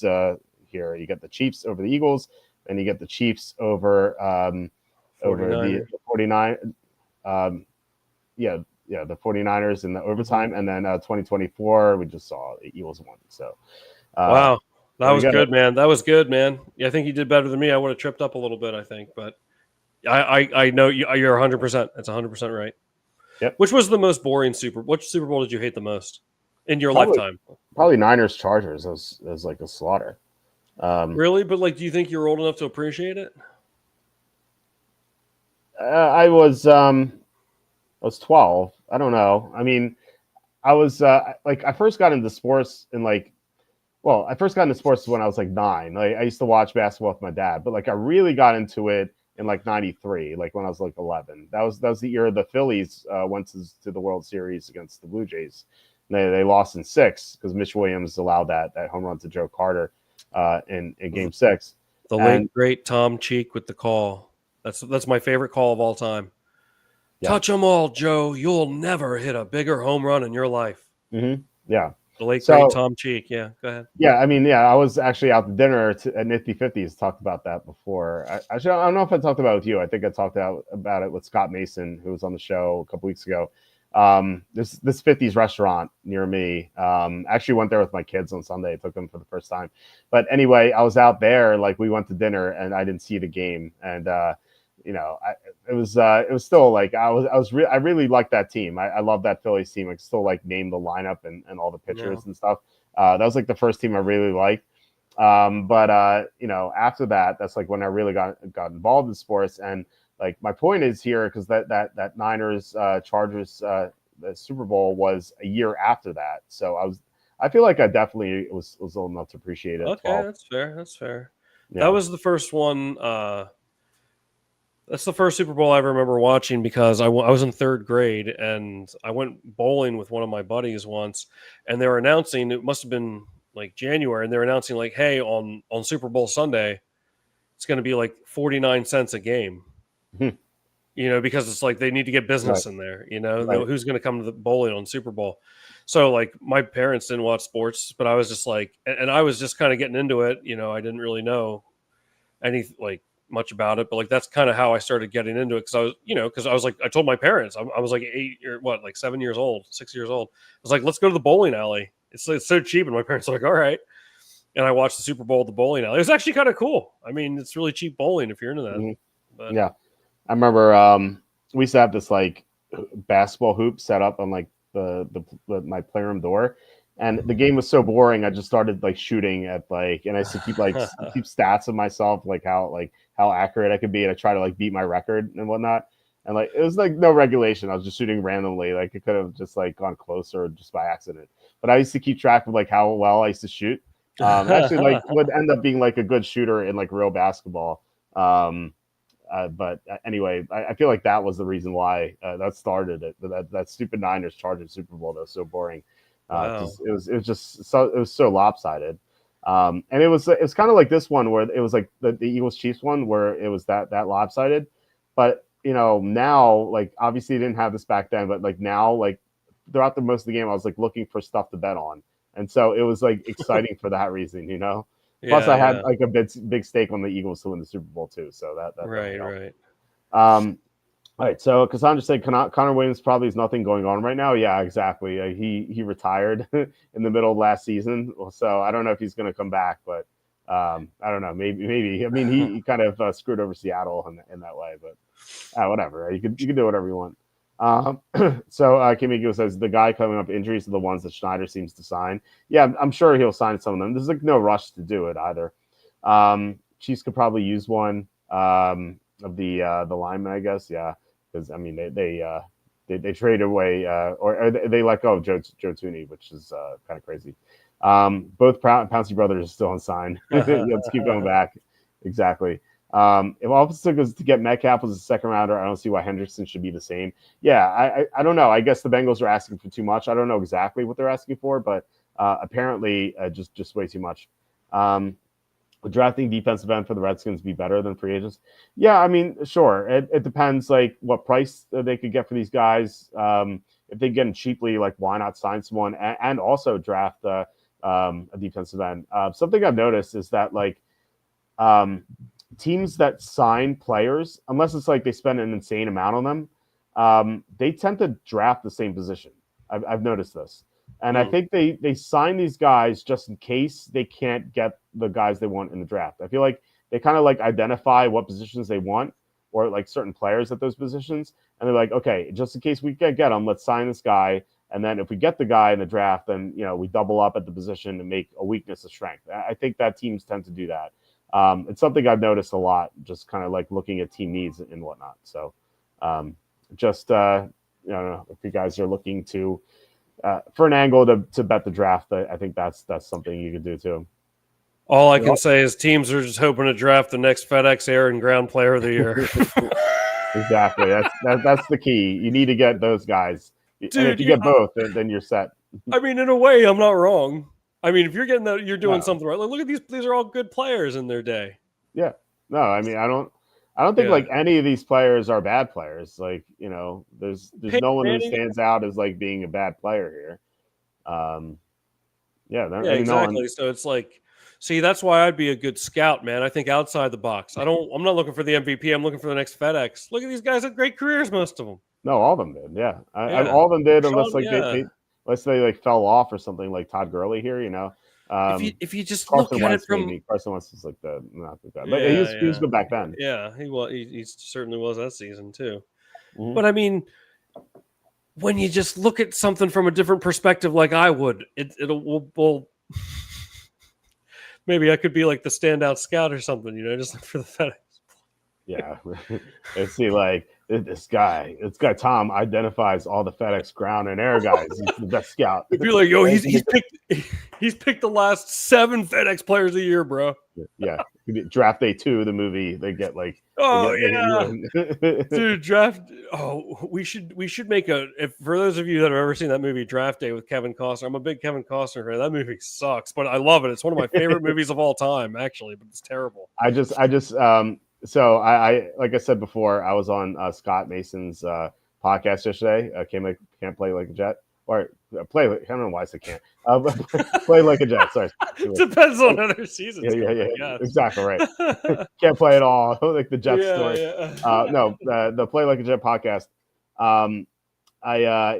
here. You get the Chiefs over the Eagles, and you get the Chiefs over the 49. The 49ers in the overtime, and then 2024 we just saw the Eagles won. So wow, that was good, man. That was good, man. Yeah, I think you did better than me. I would have tripped up a little bit, I think, but I know you're 100%. That's 100% right. Yep. Which was the most boring which Super Bowl did you hate the most in your lifetime? Probably Niners Chargers. It was like a slaughter. Really? But like, do you think you're old enough to appreciate it? I was 12. I don't know. I mean, I was I first got into sports I first got into sports when I was like 9. Like I used to watch basketball with my dad, but like I really got into it in like 93, like when I was like 11. That was the year the Phillies went to the World Series against the Blue Jays. They lost in 6 because Mitch Williams allowed that home run to Joe Carter in Game 6. The late great Tom Cheek with the call. That's my favorite call of all time. Yeah. Touch them all, Joe. You'll never hit a bigger home run in your life. Mm-hmm. Yeah. The late great So Tom Cheek. Yeah, go ahead. yeah, I mean, yeah, I was actually out to dinner at Nifty Fifties. Talked about that before. I don't know if I talked about it with you. I think I talked about it with Scott Mason, who was on the show a couple weeks ago. This 50s restaurant near me. Actually went there with my kids on Sunday. I took them for the first time. But anyway, I was out there. Like we went to dinner, and I didn't see the game. And it was still like I really liked that team. I love that Phillies team. I still like name the lineup and all the pitchers and stuff. That was like the first team I really liked. But after that, that's like when I really got involved in sports. And like my point is here, because that Niners Chargers the Super Bowl was a year after that. So I feel like I definitely was old enough to appreciate it. Okay, that's fair. That's fair. Yeah. That was the first one. That's the first Super Bowl I ever remember watching because I was in third grade and I went bowling with one of my buddies once, and they were announcing, it must have been like January, and they were announcing like, hey, on Super Bowl Sunday, it's going to be like 49 cents a game. Because it's like they need to get business in there. Right. Who's going to come to the bowling on Super Bowl? So like my parents didn't watch sports, but I was just like, and I was just kind of getting into it. I didn't really know any like much about it, but like that's kind of how I started getting into it because I was like, I told my parents I was like 7 years old, 6 years old. I was like, let's go to the bowling alley. It's so cheap, and my parents were like, all right. And I watched the Super Bowl at the bowling alley. It was actually kind of cool. I mean, it's really cheap bowling if you're into that. Mhm. But, Yeah, I remember we used to have this like basketball hoop set up on like my playroom door, and the game was so boring. I just started like shooting at and I used to keep keep stats of myself, like how accurate I could be, and I try to like beat my record and whatnot. And like it was like no regulation. I was just shooting randomly. Like it could have just like gone closer just by accident. But I used to keep track of like how well I used to shoot. Actually, like would end up being like a good shooter in like real basketball. But anyway, I feel like that was the reason why that started it. That stupid Niners Chargers Super Bowl that was so boring. wow. It was so lopsided. And it was kind of like this one where it was like the Eagles Chiefs one where it was that lopsided. But now like obviously didn't have this back then, but like now like throughout the most of the game I was like looking for stuff to bet on, and so it was like exciting for that reason. Plus, I had like a big stake on the Eagles to win the Super Bowl too. So that right. All right. So Cassandra said Connor Williams probably has nothing going on right now. Yeah, exactly. He retired in the middle of last season, so I don't know if he's going to come back, but I don't know. Maybe. I mean, he kind of screwed over Seattle in that way, but whatever. You can do whatever you want. So Kimiko says the guy coming up injuries are the ones that Schneider seems to sign. Yeah, I'm sure he'll sign some of them. There's like no rush to do it either. Chiefs could probably use one of the linemen, I guess. Yeah, because I mean they traded away or they let go of Joe Tooney, which is kind of crazy. Both Pouncey brothers are still unsigned. Let's keep going back. Exactly. If Offensive was to get Metcalf as a second rounder, I don't see why Hendrickson should be the same. Yeah, I don't know. I guess the Bengals are asking for too much. I don't know exactly what they're asking for, but apparently just way too much. Would drafting defensive end for the Redskins be better than free agents? Yeah, I mean, sure. It depends like what price they could get for these guys. If they get them cheaply, like why not sign someone and also draft a defensive end? Something I've noticed is that like teams that sign players, unless it's like they spend an insane amount on them, they tend to draft the same position. I've noticed this. And I think they sign these guys just in case they can't get the guys they want in the draft. I feel like they kind of like identify what positions they want or like certain players at those positions. And they're like, okay, just in case we can't get them, let's sign this guy. And then if we get the guy in the draft, then, we double up at the position and make a weakness a strength. I think that teams tend to do that. It's something I've noticed a lot, just kind of like looking at team needs and whatnot. So I don't know if you guys are looking to for an angle to bet the draft. I think that's something you could do too. All I can say is teams are just hoping to draft the next FedEx Air and Ground Player of the Year. Exactly. That's the key. You need to get those guys. Dude, and if you get both, then you're set. I mean, in a way, I'm not wrong. I mean, if you're getting that, you're doing something right. Like, look at these; are all good players in their day. Yeah. No, I mean, I don't think like any of these players are bad players. Like, there's no one who stands out as like being a bad player here. Yeah, Yeah, exactly. So it's like, see, that's why I'd be a good scout, man. I think outside the box. I'm not looking for the MVP. I'm looking for the next FedEx. Look at these guys have great careers, most of them. no, all of them did. Yeah, Yeah. all of them did, unless Sean, like yeah. unless they like fell off or something, like Todd Gurley here. If you just look Carson at it Wentz from, maybe. Carson Wentz is like the not the guy, but yeah, he was yeah, good back then. yeah, he certainly was that season too. Mhm. But I mean, when you just look at something from a different perspective, like I would, will maybe I could be like the standout scout or something, just look for the FedEx. Yeah, and see, like this guy Tom identifies all the FedEx ground and air guys. He's the best scout. It'd be like, yo, he's picked the last 7 FedEx players of the year, bro. Yeah, Draft Day 2, the movie. They get like, Oh yeah, they dude, draft. Oh, we should make if for those of you that have ever seen that movie Draft Day with Kevin Costner. I'm a big Kevin Costner fan. That movie sucks, but I love it. It's one of my favorite movies of all time, actually. But it's terrible. So I like I said before, I was on Scott Mason's podcast yesterday. Can't play like a jet, or play. I don't know why I said can't. Play like a jet. Sorry. Depends on other seasons. Yeah. Exactly right. Can't play at all. Like the Jet story. Yeah. No, the Play Like a Jet podcast.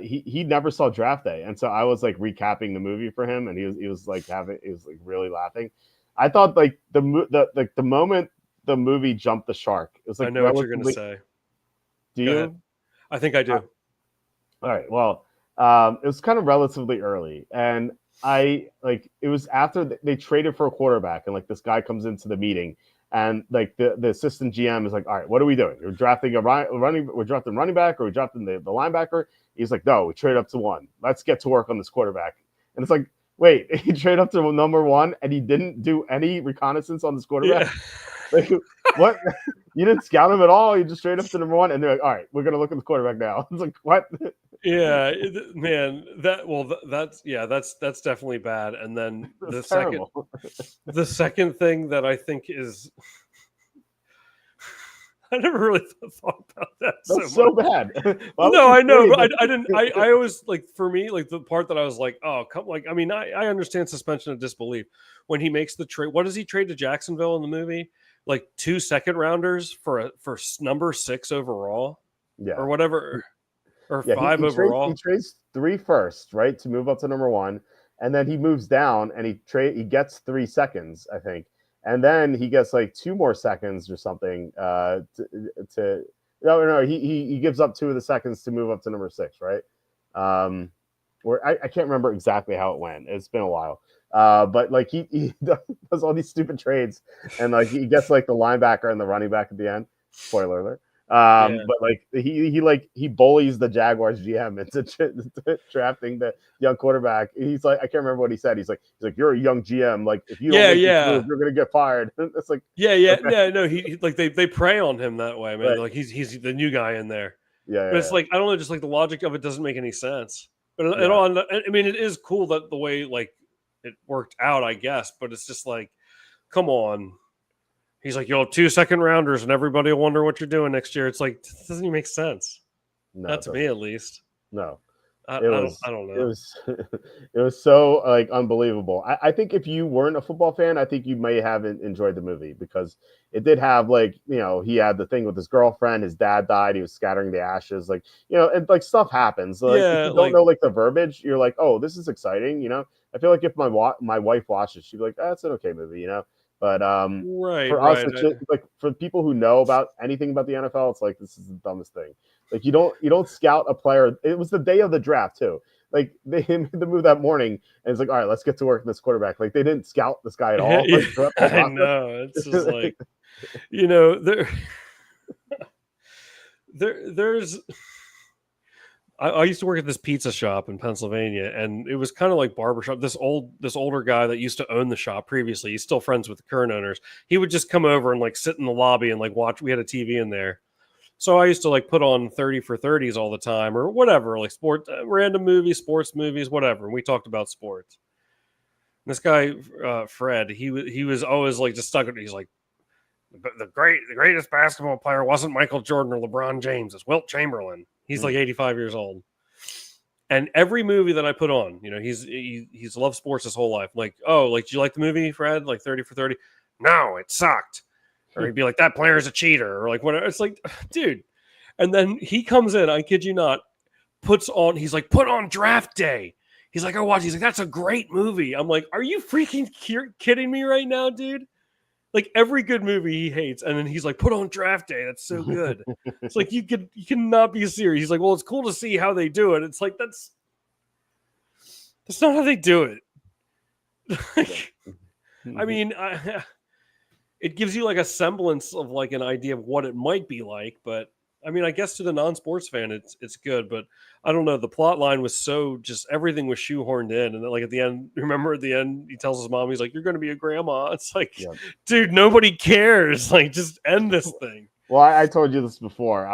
He never saw Draft Day, and so I was like recapping the movie for him, and he was like really laughing. I thought like the moment the movie jumped the shark, it was like, I know what you're gonna say. Do Go you? ahead. I think I do. All right. Well, it was kind of relatively early, and it was after they traded for a quarterback, and like this guy comes into the meeting, and like the assistant GM is like, "All right, what are we doing? We're drafting we're drafting running back, or we're drafting the linebacker." He's like, "No, we trade up to 1. Let's get to work on this quarterback." And it's like, wait, he traded up to number 1, and he didn't do any reconnaissance on this quarterback. Yeah. Like, what? You didn't scout him at all. You just straight up to number 1, and they're like, "All right, we're gonna look at the quarterback now." It's like, what? Yeah, man. That's definitely bad. And then the second thing that I think is, I never really thought about that. That's so bad. No, I know, but I didn't. I always like, for me, like the part that I was like, oh, come, like, I mean, I understand suspension of disbelief when he makes the trade. What does he trade to Jacksonville in the movie? Like 2 second-rounders for number 6 overall, Yeah, or whatever. Or yeah, 5 overall. He trades 3 firsts, right, to move up to number 1, and then he moves down and he gets 3 seconds, I think, and then he gets like 2 more seconds or something. He gives up 2 of the seconds to move up to number 6, right? Or I can't remember exactly how it went. It's been a while. But like he does all these stupid trades, and like he gets like the linebacker and the running back at the end. Spoiler alert. But like he bullies the Jaguars GM into drafting the young quarterback. He's like, I can't remember what he said. He's like, you're a young GM. Like, if you don't make this move, you're gonna get fired. It's like, okay. No, he like they prey on him that way, man. Right. Like he's the new guy in there. Yeah, But it's like, I don't know, just like the logic of it doesn't make any sense. But Yeah. I mean, it is cool that the way like it worked out, I guess. But it's just like, come on. He's like, you'll have 2 second-rounders, and everybody will wonder what you're doing next year. It's like, it doesn't even make sense. No, Not to me, at least. No. I don't know. It was so like unbelievable. I think if you weren't a football fan, I think you may have enjoyed the movie, because it did have like, he had the thing with his girlfriend, his dad died, he was scattering the ashes, like, and like stuff happens. Like, if you don't know like the verbiage, you're like, oh, this is exciting. I feel like if my wife watches, she'd be like, that's an okay movie, But for us, it's just like, for people who know about anything about the NFL, it's like, this is the dumbest thing. Like, you don't scout a player. It was the day of the draft too. Like, they made the move that morning, and it's like, all right, let's get to work on this quarterback. Like, they didn't scout this guy at all. Like, I know. It's just like, there's. I used to work at this pizza shop in Pennsylvania, and it was kind of like barbershop. This older guy that used to own the shop previously, he's still friends with the current owners. He would just come over and like sit in the lobby and like watch. We had a TV in there. So I used to like put on 30 for 30s all the time, or whatever, like random movies, sports movies, whatever. And we talked about sports. And this guy, Fred, he was always like just stuck. He's like, the greatest basketball player wasn't Michael Jordan or LeBron James. It's Wilt Chamberlain. He's like 85 years old. And every movie that I put on, he's loved sports his whole life. Like, oh, like, do you like the movie, Fred? Like 30 for 30? No, it sucked. Or he'd be like, that player's a cheater, or like whatever. It's like, dude. And then he comes in, I kid you not, he's like, put on Draft Day. He's like, I watch. He's like, that's a great movie. I'm like, are you freaking kidding me right now, dude? Like every good movie he hates, and then he's like, put on Draft Day. That's so good. It's like you cannot be serious. He's like, well, it's cool to see how they do it. It's like that's not how they do it. I mean, it gives you like a semblance of like an idea of what it might be like, but I mean, I guess to the non-sports fan, it's good, but I don't know. The plot line was so just everything was shoehorned in, and then like at the end, remember at the end, he tells his mom, he's like, "You're going to be a grandma." It's like, dude, nobody cares. Like, just end this thing. Well, I told you this before.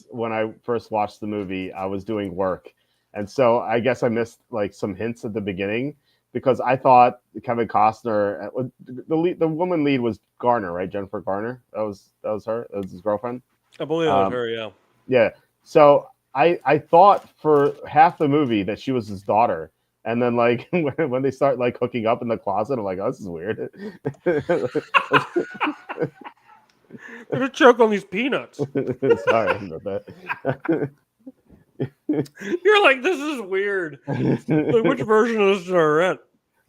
When I first watched the movie, I was doing work, and so I guess I missed like some hints at the beginning because I thought Kevin Costner, the woman lead was Garner, right? Jennifer Garner. That was her. That was his girlfriend. I believe that was her, yeah. Yeah. So I thought for half the movie that she was his daughter. And then like when they start like hooking up in the closet, I'm like, oh, this is weird. I'm gonna choke on these peanuts. Sorry about that. You're like, this is weird. Like, which version of this did I rent?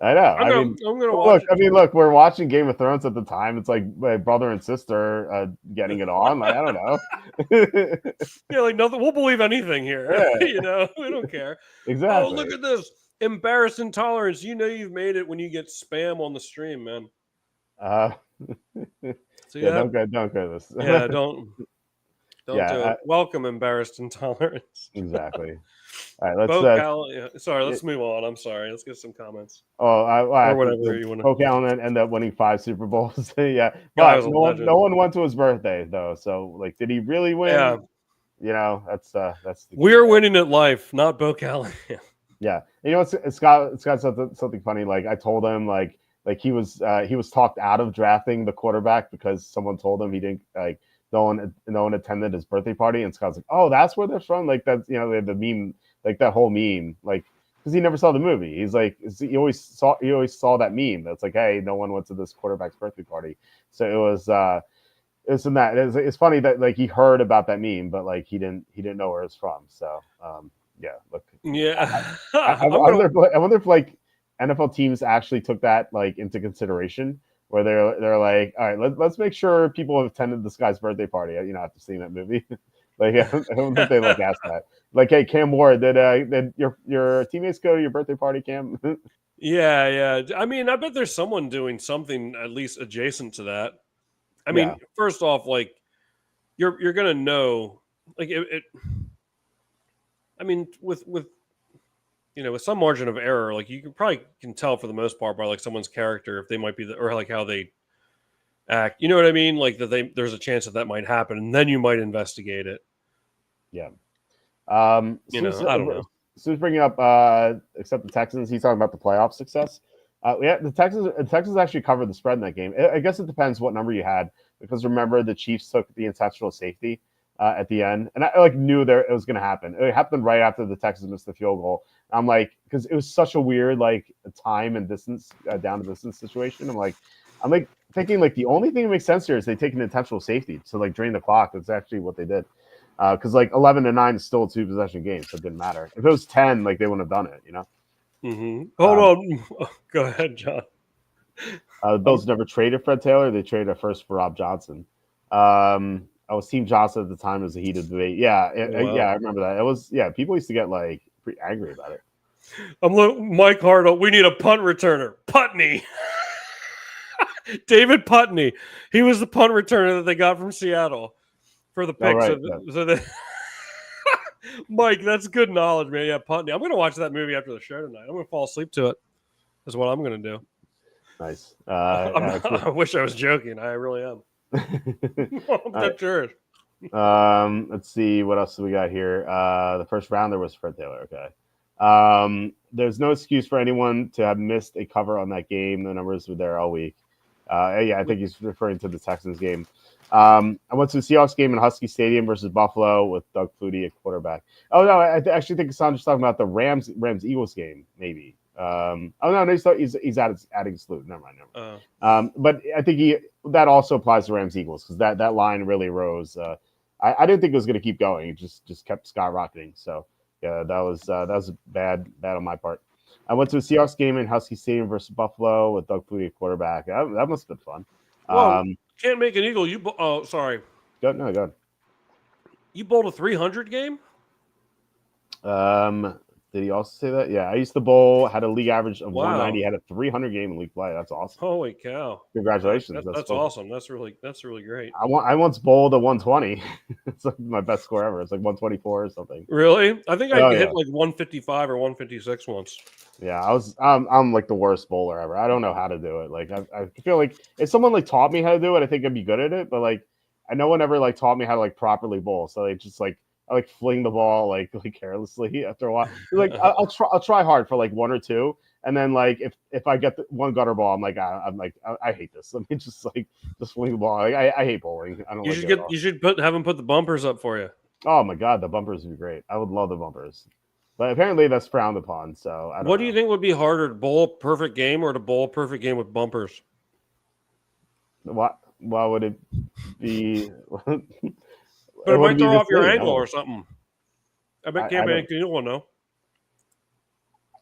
I know. I'm gonna watch. Look, we're watching Game of Thrones at the time. It's like my brother and sister getting it on. Like, I don't know. Yeah, like nothing. We'll believe anything here. Yeah. We don't care. Exactly. Oh, look at this embarrassed intolerance. You've made it when you get spam on the stream, man. So don't go this. Yeah, don't do it. Welcome, embarrassed intolerance. Exactly. All right, let's move on. I'm sorry. Let's get some comments. Or whatever you want to. Coke Allen ended up winning 5 Super Bowls. Yeah, but no one went to his birthday though. So, like, did he really win? Yeah, that's. We're winning at life, not Bo Callahan. Yeah, you know, it's got something funny. Like I told him, like he was talked out of drafting the quarterback because someone told him he didn't like. No one attended his birthday party, and Scott's like, "Oh, that's where they're from." Like that's the meme, like that whole meme, like because he never saw the movie. He's like, he always saw that meme. That's like, hey, no one went to this quarterback's birthday party. So it was in that. It's funny that like he heard about that meme, but like he didn't know where it's from. So yeah, look, yeah. I wonder if like NFL teams actually took that like into consideration. Where they're like, all right, let's make sure people have attended this guy's birthday party. After seeing that movie, like I don't think they like asked that. Like, hey, Cam Ward, did your teammates go to your birthday party, Cam? Yeah. I mean, I bet there's someone doing something at least adjacent to that. I mean, first off, like you're gonna know, like it. I mean, with with some margin of error, like you can tell for the most part by like someone's character if they might be or like how they act. You know what I mean? Like there's a chance that might happen, and then you might investigate it. Yeah. I don't know. Sue's bringing up except the Texans. He's talking about the playoff success. The Texans actually covered the spread in that game. I guess it depends what number you had because remember the Chiefs took the intentional safety at the end, and I like knew it was going to happen. It happened right after the Texans missed the field goal. I'm like, because it was such a weird like time and distance down to distance situation. I'm like thinking like the only thing that makes sense here is they take an intentional safety to like drain the clock. That's actually what they did. Because like 11-9 is still a 2-possession game, so it didn't matter. If it was 10, like they wouldn't have done it. Mm-hmm. Hold on, go ahead, John. The Bills never traded Fred Taylor. They traded a first for Rob Johnson. I was Team Johnson at the time. It was a heated debate. Yeah, I remember that. It was people used to get like pretty angry about it. Mike Hartle. We need a punt returner, Putney. David Putney. He was the punt returner that they got from Seattle for the picks. Mike, that's good knowledge, man. Yeah, Putney. I'm going to watch that movie after the show tonight. I'm going to fall asleep to it. That's what I'm going to do. Nice. I wish I was joking. I really am. I'm not sure. Let's see what else we got here. The first rounder was Fred Taylor. Okay. There's no excuse for anyone to have missed a cover on that game. The numbers were there all week. Yeah, I think he's referring to the Texans game. I went to the Seahawks game in Husky Stadium versus Buffalo with Doug Flutie at quarterback. Oh no, I actually think Cassandra's talking about the Rams Eagles game, maybe. Oh no, he's adding Salute. Never mind. But I think that also applies to Rams Eagles because that line really rose. I didn't think it was going to keep going. It just kept skyrocketing. So yeah, that was bad on my part. I went to a Seahawks game in Husky Stadium versus Buffalo with Doug Flutie at quarterback. That must have been fun. Well, can't make an Eagle. Sorry. Go ahead. You bowled a 300 game? Did he also say that? Yeah, I used to bowl, had a league average of 190, had a 300 game in league play. That's awesome. Holy cow. Congratulations. That's cool. awesome. That's really great. I once bowled a 120. It's like my best score ever. It's like 124 or something. Really? I think I hit like 155 or 156 once. Yeah, I'm like the worst bowler ever. I don't know how to do it. Like I feel like if someone like taught me how to do it, I think I'd be good at it. But like no one ever like taught me how to like properly bowl. So they just like I like fling the ball like carelessly after a while. Like I'll try hard for like one or two, and then like if I get the one gutter ball, I'm like I hate this. Let me just fling the ball. Like, I hate bowling. I don't. You should have them put the bumpers up for you. Oh my god, the bumpers would be great. I would love the bumpers, but apparently that's frowned upon. So I don't know. Do you think would be harder, to bowl a perfect game or to bowl a perfect game with bumpers? What? Why would it be? But it might throw off your angle or something. I bet can't make an Eagle know.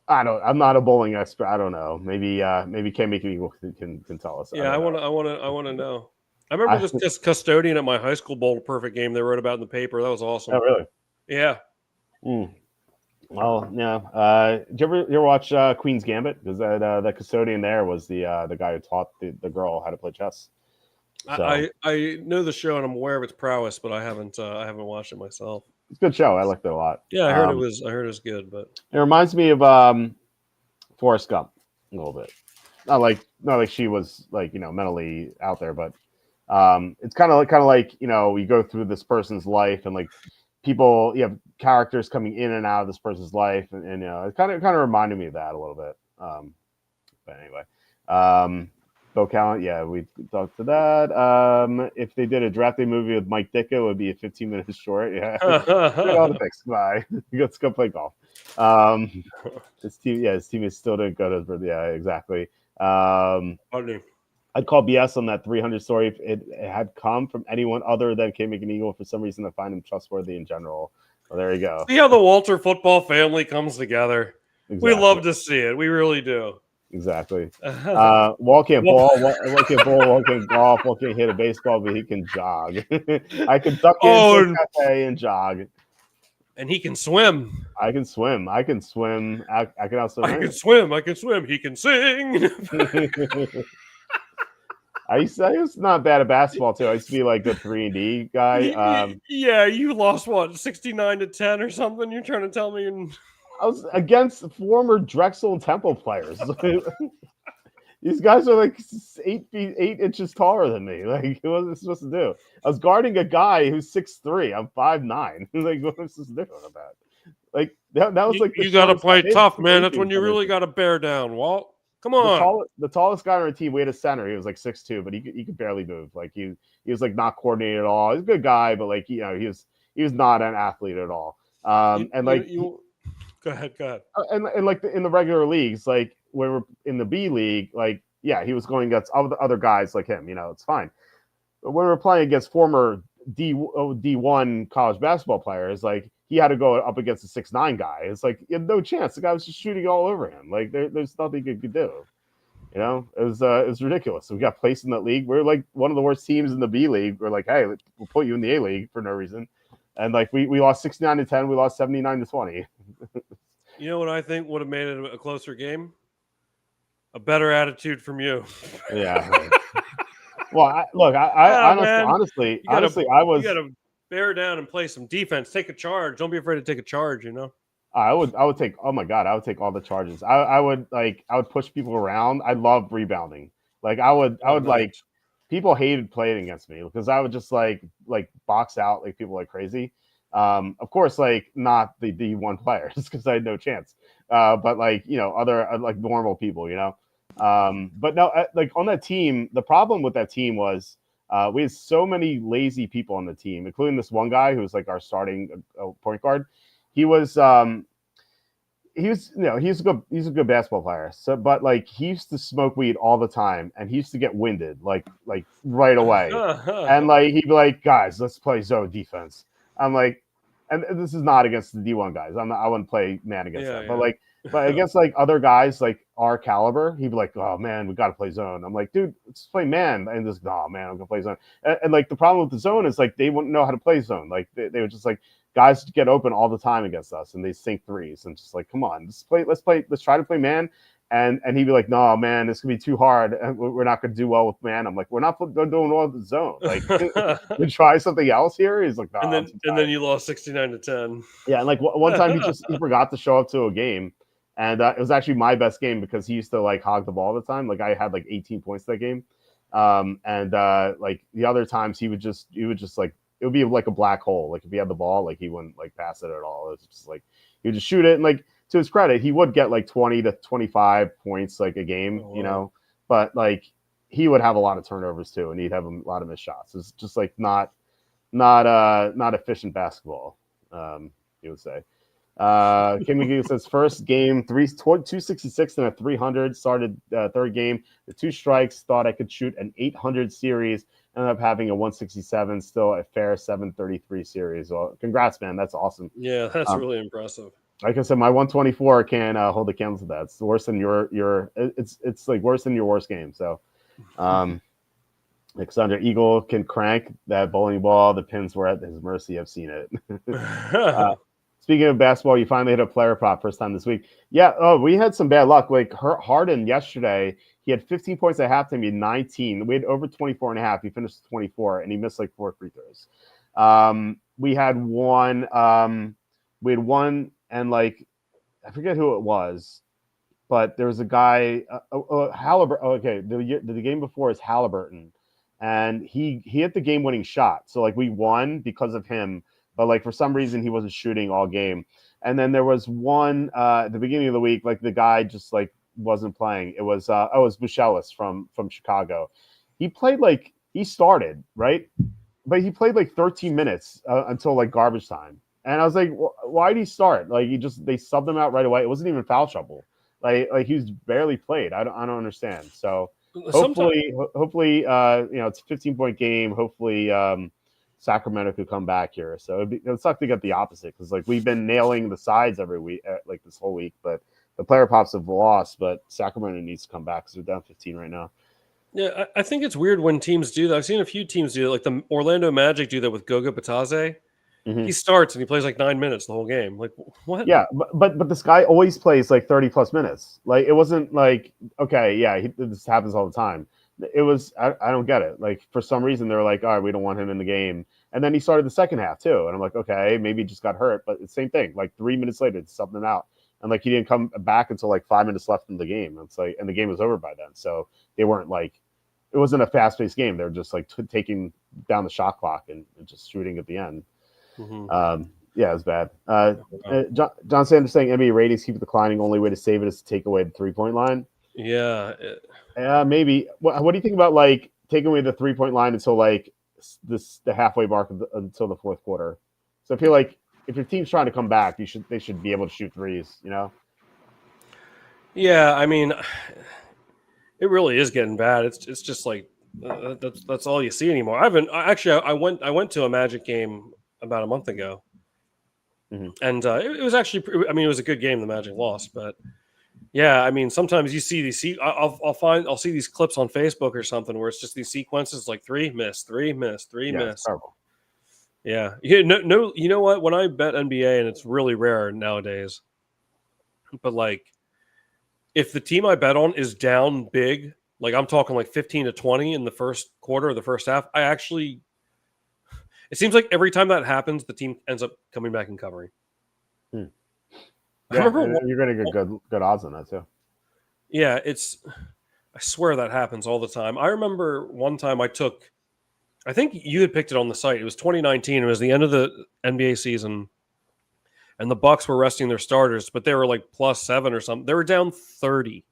I'm not a bowling expert. I don't know. Maybe Can't Make An Eagle can tell us. Yeah, I want to know. I remember this custodian at my high school bowled a perfect game. They wrote about it in the paper. That was awesome. Oh, really? Yeah. Well, yeah. Did you ever watch Queen's Gambit? Because that custodian there was the guy who taught the girl how to play chess. So. I know the show and I'm aware of its prowess, but I haven't watched it myself. It's a good show. I liked it a lot. Yeah, I heard it was good, but it reminds me of Forrest Gump a little bit. Not like she was like mentally out there, but it's kind of like you go through this person's life and like people, you have characters coming in and out of this person's life, and it kind of reminded me of that a little bit. But anyway. Bo Callan, yeah, we talked to that. If they did a drafting movie with Mike Ditka, it would be a 15-minute short. Yeah, all the picks. Bye. Let's go play golf. His team is still didn't go to. Yeah, exactly. I'd call BS on that 300 story if it had come from anyone other than Can't Make An Eagle. For some reason, I find him trustworthy in general. Well, there you go. See how the Walter football family comes together. Exactly. We love to see it. We really do. Exactly. Walt can't ball, Walt can't bowl, Walt can't golf, Walt can't hit a baseball, but he can jog. I can duck into a cafe and jog. And he can swim. I can swim. I can swim. I can also. I can swim. I can swim. He can sing. I was not bad at basketball too. I used to be like the 3-and-D guy. Yeah, you lost what 69-10 or something. You're trying to tell me? I was against former Drexel and Temple players. These guys are like 8 inches taller than me. Like, what was I supposed to do? I was guarding a guy who's 6'3". I'm 5'9". Like, what am I supposed to do about that? Like, that was like you got to play tough, man. That's when you really got to bear down, Walt. Come on. The tallest guy on our team, we had a center. He was like 6'2", but he could barely move. Like he was like not coordinated at all. He's a good guy, but like he was not an athlete at all. Go ahead. And like in the regular leagues, like when we're in the B league, like yeah, he was going against other guys like him. It's fine. But when we're playing against former D1 college basketball players, like he had to go up against a 6'9" guy. It's like he had no chance. The guy was just shooting all over him. Like there's nothing he could do. It was ridiculous. So we got placed in that league. We're like one of the worst teams in the B league. We're like, hey, we'll put you in the A league for no reason. And like we lost 69-10, we lost 79-20. You know what I think would have made it a closer game? A better attitude from you. Yeah. Well, honestly, I was. You got to bear down and play some defense. Take a charge. Don't be afraid to take a charge. I would take. Oh my god, I would take all the charges. I would push people around. I love rebounding. Like I would like. People hated playing against me because I would just like box out like people like crazy. Of course, like not the D1 players because I had no chance. But like other like normal people, But no, like on that team, the problem with that team was we had so many lazy people on the team, including this one guy who was like our starting point guard. He was he's a good basketball player. So, but like he used to smoke weed all the time, and he used to get winded like right away. And like he'd be like, guys, let's play zone defense. I'm like, and this is not against the D1 guys. I wouldn't play man against them, but against like other guys like our caliber, he'd be like, oh man, we got to play zone. I'm like, dude, let's play man. And just, oh man, I'm gonna play zone. And like the problem with the zone is like they wouldn't know how to play zone. Like they were just like, guys get open all the time against us, and they sink threes, and just like, come on, let's try to play man. And he'd be like, no, man, this could be too hard, and we're not going to do well with man. I'm like, we're not doing well with the zone. Like, we try something else here. He's like, no. And then you lost 69-10. Yeah, and like one time he forgot to show up to a game, and it was actually my best game because he used to like hog the ball all the time. Like I had like 18 points that game, and like the other times he would just like, it would be like a black hole. Like if he had the ball, like he wouldn't like pass it at all. It was just like he would just shoot it, and like to his credit, he would get like 20 to 25 points like a game, you know. But like he would have a lot of turnovers too, and he'd have a lot of missed shots. It's just like not efficient basketball, you would say. Kim McGee says first game 266 and a 300. Started third game the 2 strikes. Thought I could shoot an 800 series. Ended up having a 167. Still a fair 733 series. Well, congrats, man. That's awesome. Yeah, that's really impressive. Like I said, my 124 can hold the candle to that. It's worse than your. It's like worse than your worst game. So, Alexander Eagle can crank that bowling ball. The pins were at his mercy. I've seen it. Speaking of basketball, you finally hit a player prop first time this week. Yeah. Oh, we had some bad luck. Like Harden yesterday, he had 15 points at halftime. He had 19. We had over 24 and a half. He finished 24, and he missed like 4 free throws. We had one. And like, I forget who it was, but there was a guy, Halliburton. Okay, the game before is Halliburton, and he hit the game-winning shot. So like we won because of him, but like for some reason he wasn't shooting all game. And then there was one at the beginning of the week, like the guy just like wasn't playing. It was Buchelis from Chicago. He started right, but he played like 13 minutes until like garbage time. And I was like, why did he start? Like they subbed him out right away. It wasn't even foul trouble. Like he was barely played. I don't understand. So hopefully, you know, it's a 15-point game. Hopefully, Sacramento could come back here. So it would suck to get the opposite because like we've been nailing the sides every week, like this whole week. But the player pops have lost. But Sacramento needs to come back because they're down 15 right now. Yeah, I think it's weird when teams do that. I've seen a few teams do it. Like the Orlando Magic do that with Goga Bitadze. Mm-hmm. He starts and he plays like 9 minutes the whole game. Like what? Yeah, but this guy always plays like 30 plus minutes. Like it wasn't like, okay, yeah, this happens all the time. It was I don't get it. Like for some reason they're like, all right, we don't want him in the game. And then he started the second half too, and I'm like, okay, maybe he just got hurt. But it's the same thing. Like 3 minutes later, it's something out, and like he didn't come back until like 5 minutes left in the game. It's like, and the game was over by then. So they weren't like, it wasn't a fast paced game. They were just like taking down the shot clock and just shooting at the end. Mm-hmm. Yeah, it was bad. John Sanders saying NBA ratings keep declining. Only way to save it is to take away the 3-point line. Yeah. Maybe. What do you think about like taking away the 3-point line until like the halfway mark until the fourth quarter? So I feel like if your team's trying to come back, they should be able to shoot threes. You know? Yeah, I mean, it really is getting bad. It's just like that's all you see anymore. I went to a Magic game about a month ago, mm-hmm. and it was actually, I mean, it was a good game. The Magic lost, but yeah, I mean, sometimes you see these. I'll see these clips on Facebook or something where it's just these sequences like 3 miss, 3 miss, 3 miss. Yeah, no. You know what? When I bet NBA, and it's really rare nowadays, but like, if the team I bet on is down big, like I'm talking like 15 to 20 in the first quarter or the first half, it seems like every time that happens, the team ends up coming back and covering. Yeah, you're going to get good odds on that too. Yeah, I swear that happens all the time. I remember one time I think you had picked it on the site. It was 2019. It was the end of the NBA season, and the Bucks were resting their starters, but they were like +7 or something. They were down 30.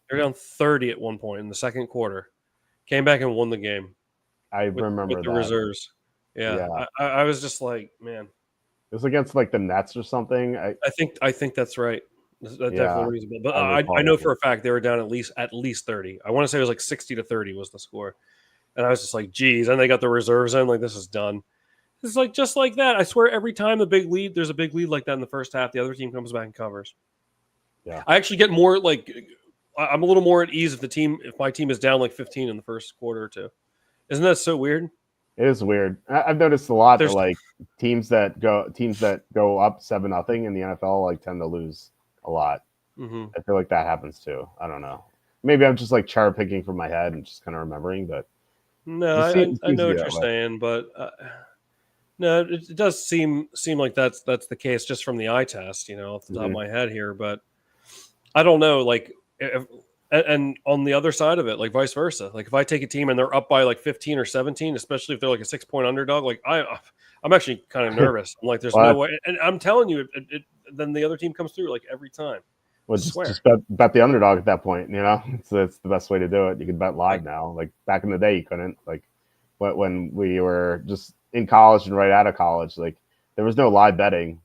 They were down 30 at one point in the second quarter. Came back and won the game I with remember the that. reserves. Yeah, Yeah, I was just like, man, it was against like the Nets or something. I think that's right. That's Yeah, definitely reasonable. But I I recall know that. for a fact they were down at least 30. I want to say it was like 60-30 was the score. And I was just like, geez, and they got the reserves in, like this is done. It's like just like that. I swear every time there's a big lead like that in the first half, the other team comes back and covers. Yeah, I actually get more like I'm a little more at ease if my team is down like 15 in the first quarter or two. Isn't that so weird? it is weird. I've noticed a lot that There's like teams that go up 7-0 in the NFL like tend to lose a lot. Mhm. I feel like that happens too. I don't know. Maybe I'm just like cherry picking from my head and just kind of remembering, but No, it I seems to know be what that you're way. saying, but no, it does seem like that's the case just from the eye test, off the top of Hmm. my head here. But I don't know, like, and on the other side of it, like vice versa. Like if I take a team and they're up by like 15 or 17, especially if they're like a 6 point underdog, like I'm actually kind of nervous. I'm like, there's no Well, way, and I'm telling you, then the other team comes through like every time. well, just Swear. just bet the underdog at that point. It's the best way to do it. You can bet I live now. Like back in the day, you couldn't. Like when we were just in college and right out of college, like there was no live betting.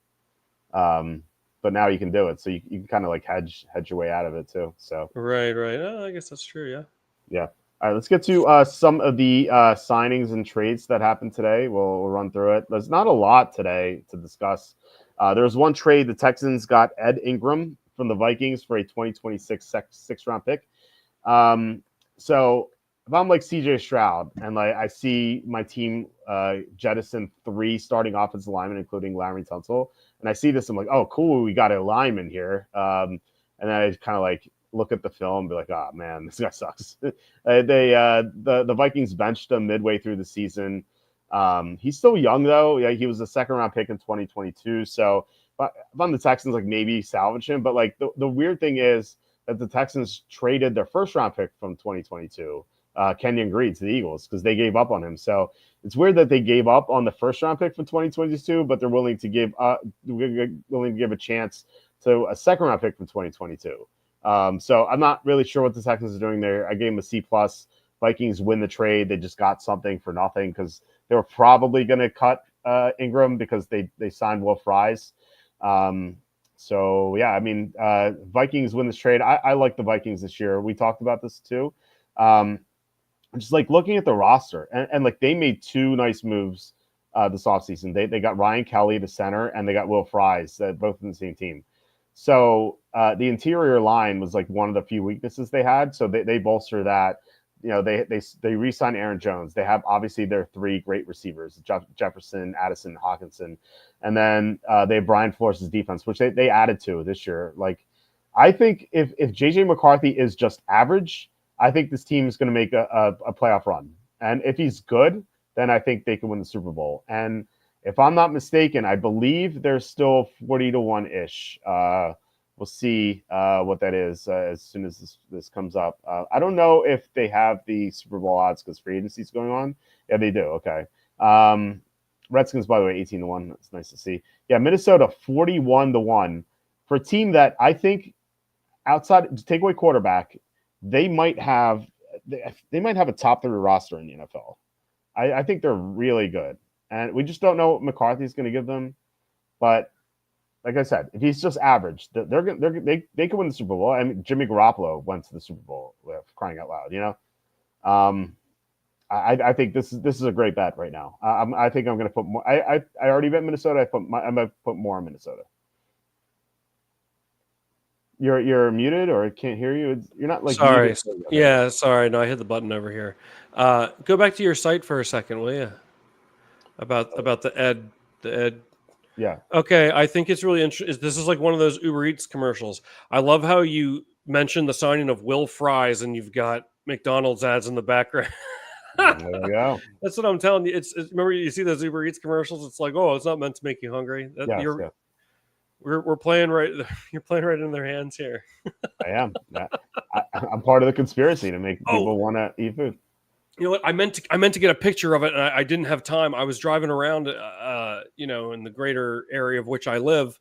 Um, but now you can do it, so you can kind of like hedge your way out of it too. So right. I guess that's true. Yeah. yeah. All right, let's get to some of the signings and trades that happened today. We'll run through it. There's not a lot today to discuss. There was one trade. The Texans got Ed Ingram from the Vikings for a 2026 six-round pick. Um, so if I'm like CJ Stroud and like I see my team jettison 3 starting offensive linemen, including Larry Tunsil, and I see this, I'm like, oh, cool, we got a lineman here. And then I kind of like look at the film and be like, oh man, this guy sucks. The Vikings benched him midway through the season. He's still young though. Yeah, he was a second round pick in 2022. So if I'm the Texans, like maybe salvage him. But like the weird thing is that the Texans traded their first round pick from 2022, Kenyon Green, to the Eagles because they gave up on him. So it's weird that they gave up on the first round pick from 2022, but they're willing to give a chance to a second round pick from 2022. So I'm not really sure what the Texans are doing there. I gave them a C plus. Vikings win the trade. They just got something for nothing because they were probably going to cut Ingram because they signed Will Fries. So yeah, I mean, Vikings win this trade. I like the Vikings this year. We talked about this too. Just like looking at the roster, and like they made two nice moves this offseason. They got Ryan Kelly to center, and they got Will Fries, both in the same team. So the interior line was like one of the few weaknesses they had. So they bolster that. They re-signed Aaron Jones. They have obviously their 3 great receivers: Jefferson, Addison, Hawkinson, and then they have Brian Flores' defense, which they added to this year. Like, I think if JJ McCarthy is just average, I think this team is going to make a playoff run. And if he's good, then I think they can win the Super Bowl. And if I'm not mistaken, I believe they're still 40-1 ish. We'll see what that is as soon as this comes up. I don't know if they have the Super Bowl odds because free agency is going on. Yeah, they do. Okay. Redskins, by the way, 18-1. That's nice to see. Yeah, Minnesota 41-1 for a team that I think outside to take away quarterback, they might have a top 3 roster in the NFL. I think they're really good, and we just don't know what McCarthy's going to give them. But like I said, if he's just average, they could win the Super Bowl. I mean, Jimmy Garoppolo went to the Super Bowl, crying out loud. I think this is a great bet right now. I think I'm going to put more. I already bet Minnesota. I'm going to put more on Minnesota. You're muted, or I can't hear you. You're not like Sorry. muted. Okay. Yeah, sorry. No, I hit the button over here. Go back to your site for a second, will you? About the Ed. Yeah. Okay, I think it's really interesting. This is like one of those Uber Eats commercials. I love how you mentioned the signing of Will Fries, and you've got McDonald's ads in the background. There we go. That's what I'm telling you. It's remember you see those Uber Eats commercials. It's like, oh, it's not meant to make you hungry. Yes. Yeah. We're playing right. You're playing right in their hands here. I am. I'm part of the conspiracy to make Oh, people want to eat food. you know what? I meant to get a picture of it, and I didn't have time. I was driving around, in the greater area of which I live,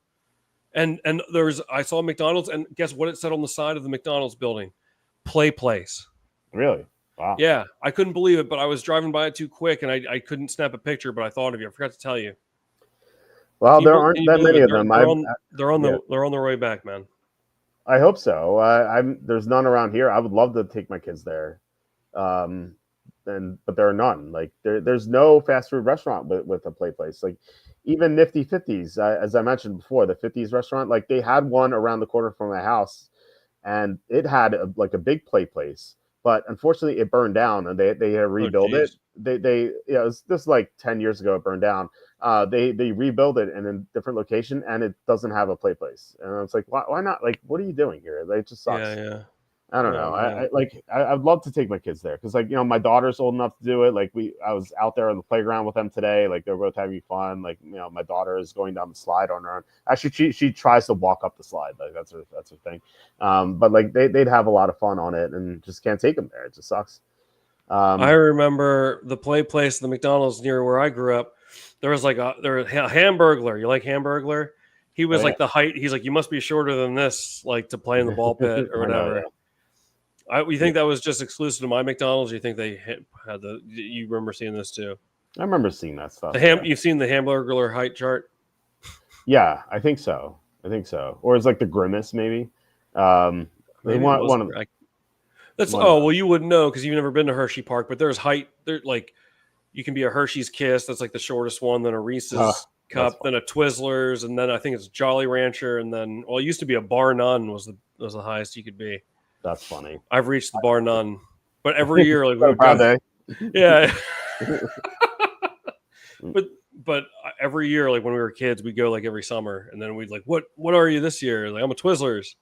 and I saw McDonald's, and guess what? It said on the side of the McDonald's building, Play Place. Really? Wow. Yeah, I couldn't believe it, but I was driving by it too quick, and I couldn't snap a picture. But I thought of you. I forgot to tell you. Well, Can you, there can aren't you that believe many it? of them. They're on their way back, man. I hope so. There's none around here. I would love to take my kids there. But there are none. Like there's no fast food restaurant with a Play Place. Like even Nifty Fifties, as I mentioned before, the Fifties restaurant. Like they had one around the corner from my house, and it had a big Play Place. But unfortunately, it burned down, and they had to rebuild it. Geez. It was just like 10 years ago. It burned down. They rebuild it in a different location, and it doesn't have a Play Place. And I was like, why not? Like, what are you doing here? Like, it just sucks. Yeah. I don't know. I'd love to take my kids there because, like, my daughter's old enough to do it. Like, I was out there on the playground with them today. Like, they're both having fun. Like, my daughter is going down the slide on her own. Actually, she tries to walk up the slide. Like, that's her thing. But like, they'd have a lot of fun on it, and just can't take them there. It just sucks. I remember the Play Place, the McDonald's near where I grew up. There was a Hamburglar. You like Hamburglar? He was like the height. He's like, you must be shorter than this, like to play in the ball pit or whatever. You think that was just exclusive to my McDonald's? Or you think they had the? You remember seeing this too? I remember seeing that stuff. You've seen the Hamburglar height chart? Yeah, I think so. Or it's like the Grimace, maybe. They want one of. Well, you wouldn't know because you've never been to Hershey Park, but there's height. There, like, you can be a Hershey's Kiss. That's like the shortest one. Then a Reese's Cup. Then a Twizzlers, and then I think it's Jolly Rancher, and then it used to be a Bar None was the highest you could be. That's funny. I've reached the Bar None, but every year, like, yeah. but every year, like when we were kids, we'd go like every summer, and then we'd like, what are you this year? Like, I'm a Twizzlers.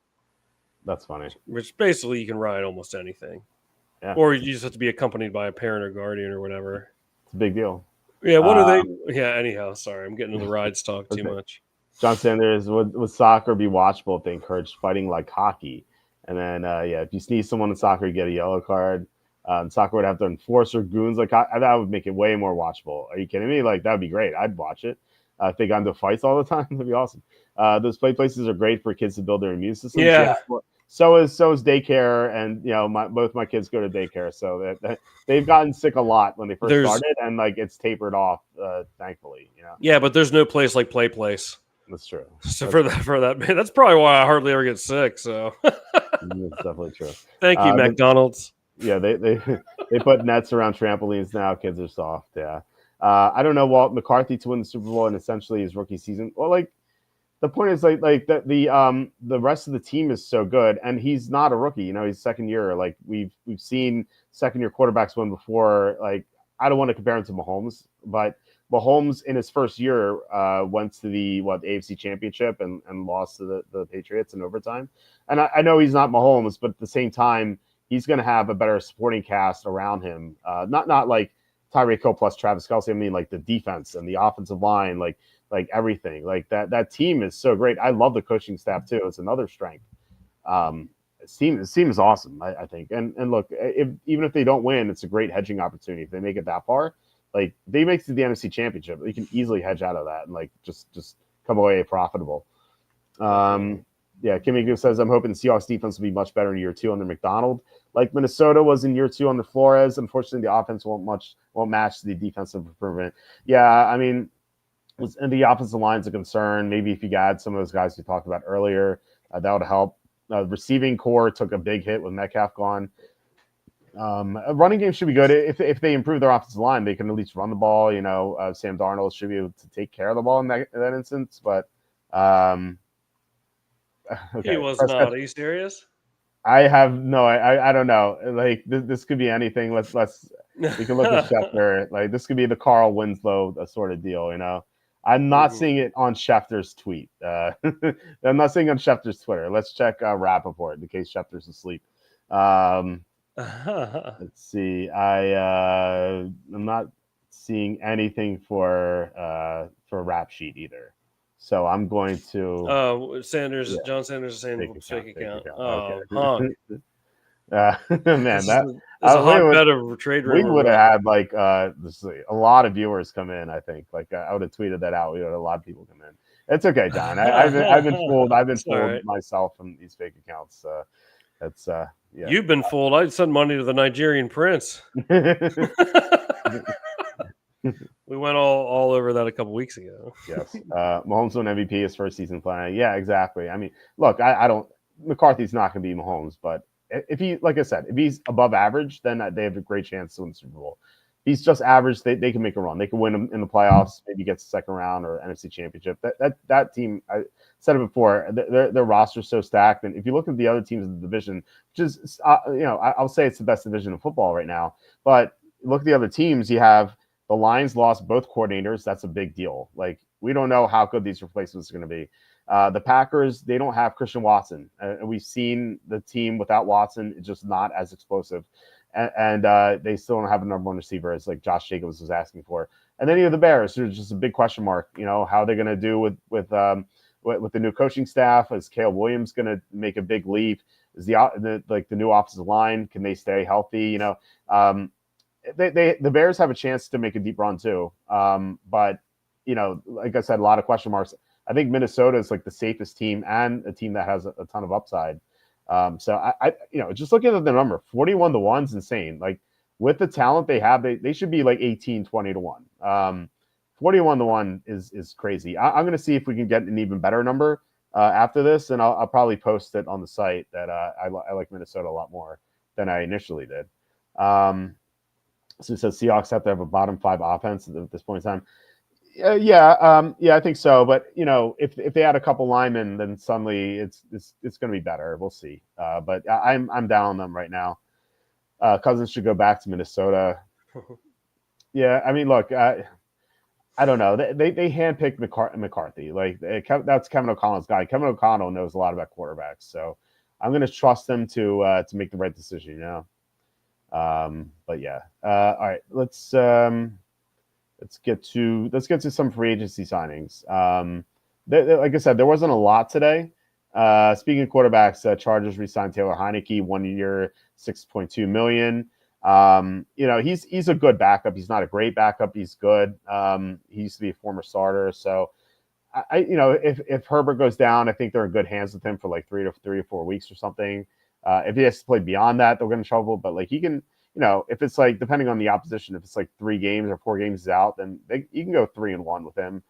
That's funny. Which basically you can ride almost anything. Yeah. Or you just have to be accompanied by a parent or guardian or whatever. It's a big deal. Yeah, what are they? Yeah, anyhow, sorry. I'm getting into the rides talk too much. John Sanders, would soccer be watchable if they encouraged fighting like hockey? And then, if you sneeze someone in soccer, you get a yellow card. Soccer would have to enforce or goons. Like, that would make it way more watchable. Are you kidding me? Like, that would be great. I'd watch it. If they got into fights all the time, that'd be awesome. Those play places are great for kids to build their immune system. Yeah. So is daycare, and both my kids go to daycare, so that they've gotten sick a lot when they first started, and like it's tapered off, thankfully. Yeah, but there's no place like Play Place. That's true. So for that, that's probably why I hardly ever get sick. So it's definitely true. Thank you, McDonald's. Yeah, they put nets around trampolines now. Kids are soft. Yeah, I don't know Walt McCarthy to win the Super Bowl and essentially his rookie season. Well, like. The point is like the rest of the team is so good, and he's not a rookie. He's second year. Like we've seen second year quarterbacks win before. Like I don't want to compare him to Mahomes, but Mahomes in his first year went to the AFC Championship and lost to the Patriots in overtime. And I know he's not Mahomes, but at the same time, he's going to have a better supporting cast around him. Not like Tyreek Hill plus Travis Kelce. I mean, like the defense and the offensive line, like everything. Like that team is so great. I love the coaching staff too. It's another strength. This team is awesome, I think. And look, even if they don't win, it's a great hedging opportunity. If they make it that far, like they make it to the NFC Championship, they can easily hedge out of that and like just come away profitable. Kimmy says, I'm hoping the Seahawks defense will be much better in year 2 under McDonald. Like Minnesota was in year 2 under Flores. Unfortunately, the offense won't match the defensive improvement. Yeah, I mean, and the offensive line's a concern. Maybe if you add some of those guys we talked about earlier, that would help. Receiving core took a big hit with Metcalf gone. A running game should be good. If they improve their offensive line, they can at least run the ball. Sam Darnold should be able to take care of the ball in that instance. But okay. He was not. Are you serious? I don't know. Like this could be anything. We can look at Schefter. Like this could be the Carl Winslow sort of deal. I'm not seeing it on Schefter's tweet. I'm not seeing it on Schefter's Twitter. Let's check Rappaport in case Schefter's asleep. Let's see. I'm not seeing anything for Rap Sheet either. So I'm going to. John Sanders is saying fake account. Oh, man, that's a hotbed of trade rumor. We would have had like a lot of viewers come in. I think like I would have tweeted that out. We would have had a lot of people come in. It's okay, John. I've been fooled. I've been fooled myself from these fake accounts. That's yeah. You've been fooled. I'd send money to the Nigerian prince. We went all over that a couple weeks ago. Yes. Mahomes won MVP his first season playing. Yeah, exactly. I mean, look, I don't. McCarthy's not going to be Mahomes, but if he, like I said, if he's above average, then they have a great chance to win the Super Bowl. If he's just average, they can make a run. They can win in the playoffs, maybe get to second round or NFC Championship. That team, I said it before, their roster's so stacked. And if you look at the other teams in the division, which is, I'll say it's the best division of football right now. But look at the other teams. You have the Lions lost both coordinators. That's a big deal. Like, we don't know how good these replacements are going to be. The Packers, they don't have Christian Watson. We've seen the team without Watson. It's just not as explosive. And they still don't have a number one receiver, as like Josh Jacobs was asking for. And then you have the Bears, who's just a big question mark. How they're going to do with the new coaching staff. Is Caleb Williams going to make a big leap? Is the new offensive line, can they stay healthy? The Bears have a chance to make a deep run too. But like I said, a lot of question marks. I think Minnesota is like the safest team and a team that has a ton of upside. So I just looking at the number, 41-1 is insane. Like, with the talent they have, they should be like 18-20-1. 41-1 is crazy. I'm going to see if we can get an even better number after this, and I'll probably post it on the site that I like Minnesota a lot more than I initially did. So it says Seahawks have to have a bottom 5 offense at this point in time. I think so. But if they add a couple linemen, then suddenly it's going to be better. We'll see. But I'm down on them right now. Cousins should go back to Minnesota. Yeah, I mean, look, I don't know. They handpicked McCarthy. Like, that's Kevin O'Connell's guy. Kevin O'Connell knows a lot about quarterbacks, so I'm going to trust them to make the right decision. But yeah. All right. Let's get to some free agency signings. Like I said, there wasn't a lot today. Speaking of quarterbacks, Chargers re-signed Taylor Heineke, 1 year, $6.2 million. He's a good backup. He's not a great backup. He's good. He used to be a former starter. So if Herbert goes down, I think they're in good hands with him for like 3 or 4 weeks or something. If he has to play beyond that, they'll get in trouble. But like, he can, if it's like, depending on the opposition, if it's like 3 games or 4 games out, then you can go 3-1 with him.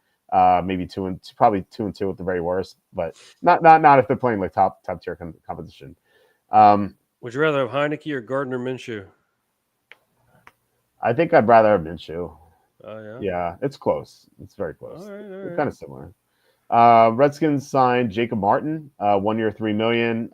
Maybe 2-2, probably 2-2 at the very worst, but not if they're playing like top tier competition. Would you rather have Heineke or Gardner Minshew? I think I'd rather have Minshew. Oh yeah. Yeah, it's close. It's very close. All right. They're kind of similar. Redskins signed Jacob Martin, 1 year, $3 million.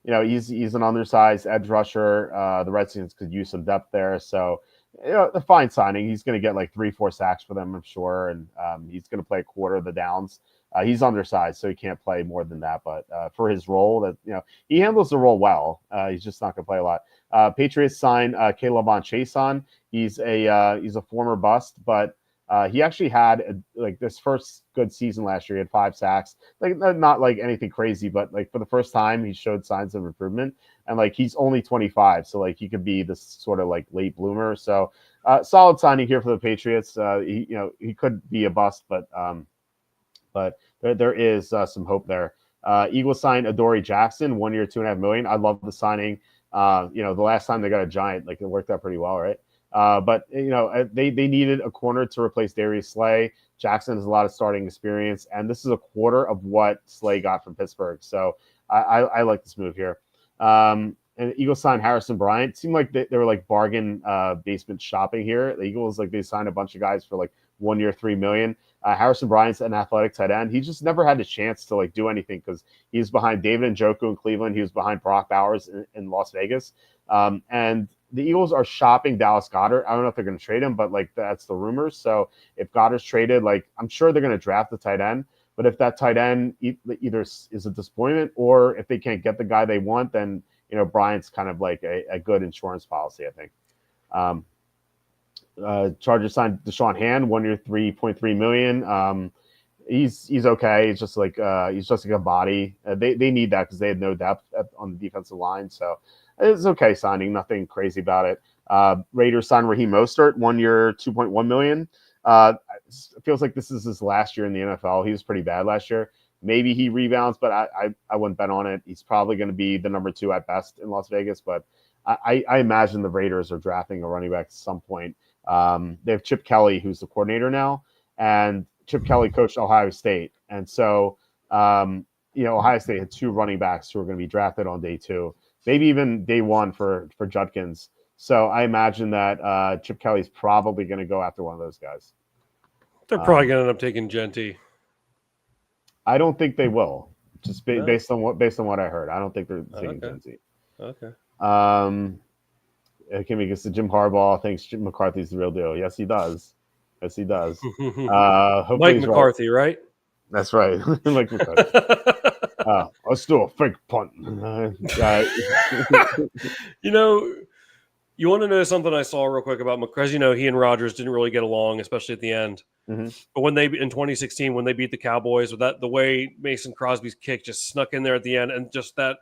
He's an undersized edge rusher. The Redskins could use some depth there. So, the fine signing. He's going to get like 3-4 sacks for them, I'm sure. And he's going to play a quarter of the downs. He's undersized, so he can't play more than that. But for his role, he handles the role well. He's just not going to play a lot. Patriots signed K'Lavon Chaisson. He's a former bust, but he actually had this first good season last year. He had 5 sacks, like not like anything crazy, but like for the first time he showed signs of improvement. And like, he's only 25, so like he could be this sort of like late bloomer. So solid signing here for the Patriots. He could be a bust, but there is some hope there. Eagles signed Adoree Jackson, 1 year, $2.5 million. I love the signing. The last time they got a giant, like, it worked out pretty well, right? But they needed a corner to replace Darius Slay. Jackson has a lot of starting experience, and this is a quarter of what Slay got from Pittsburgh. So I like this move here. And the Eagles signed Harrison Bryant. It seemed like they were like bargain basement shopping here. The Eagles, like, they signed a bunch of guys for like 1 year, $3 million. Harrison Bryant's an athletic tight end. He just never had a chance to like do anything because he's behind David Njoku in Cleveland. He was behind Brock Bowers in Las Vegas. And the Eagles are shopping Dallas Goedert. I don't know if they're going to trade him, but like, that's the rumors. So if Goddard's traded, like, I'm sure they're going to draft the tight end. But if that tight end either is a disappointment, or if they can't get the guy they want, then Bryant's kind of like a good insurance policy, I think. Chargers signed Deshaun Hand, 1 year, $3.3 million. He's okay. He's just like a body. They need that because they had no depth on the defensive line. So it's okay signing, nothing crazy about it. Raiders signed Raheem Mostert, 1 year, $2.1 million. It feels like this is his last year in the NFL. He was pretty bad last year. Maybe he rebounds, but I wouldn't bet on it. He's probably going to be the number 2 at best in Las Vegas, but I imagine the Raiders are drafting a running back at some point. They have Chip Kelly, who's the coordinator now, and Chip Kelly coached Ohio State. And so, Ohio State had 2 running backs who are going to be drafted on day 2, maybe even day 1 for Judkins. So I imagine that Chip Kelly's probably going to go after one of those guys. They're probably going to end up taking Genty. I don't think they will. Just based on what I heard, I don't think they're taking Genty. Okay. Kimmy gets to Jim Harbaugh thinks Jim McCarthy's the real deal. Yes, he does. Hopefully Mike McCarthy, right? That's right. Mike McCarthy. Let's do a fake punt. You want to know something I saw real quick about McCarthy? He and Rodgers didn't really get along, especially at the end. Mm-hmm. But when in 2016, when they beat the Cowboys, with the way Mason Crosby's kick just snuck in there at the end, and just that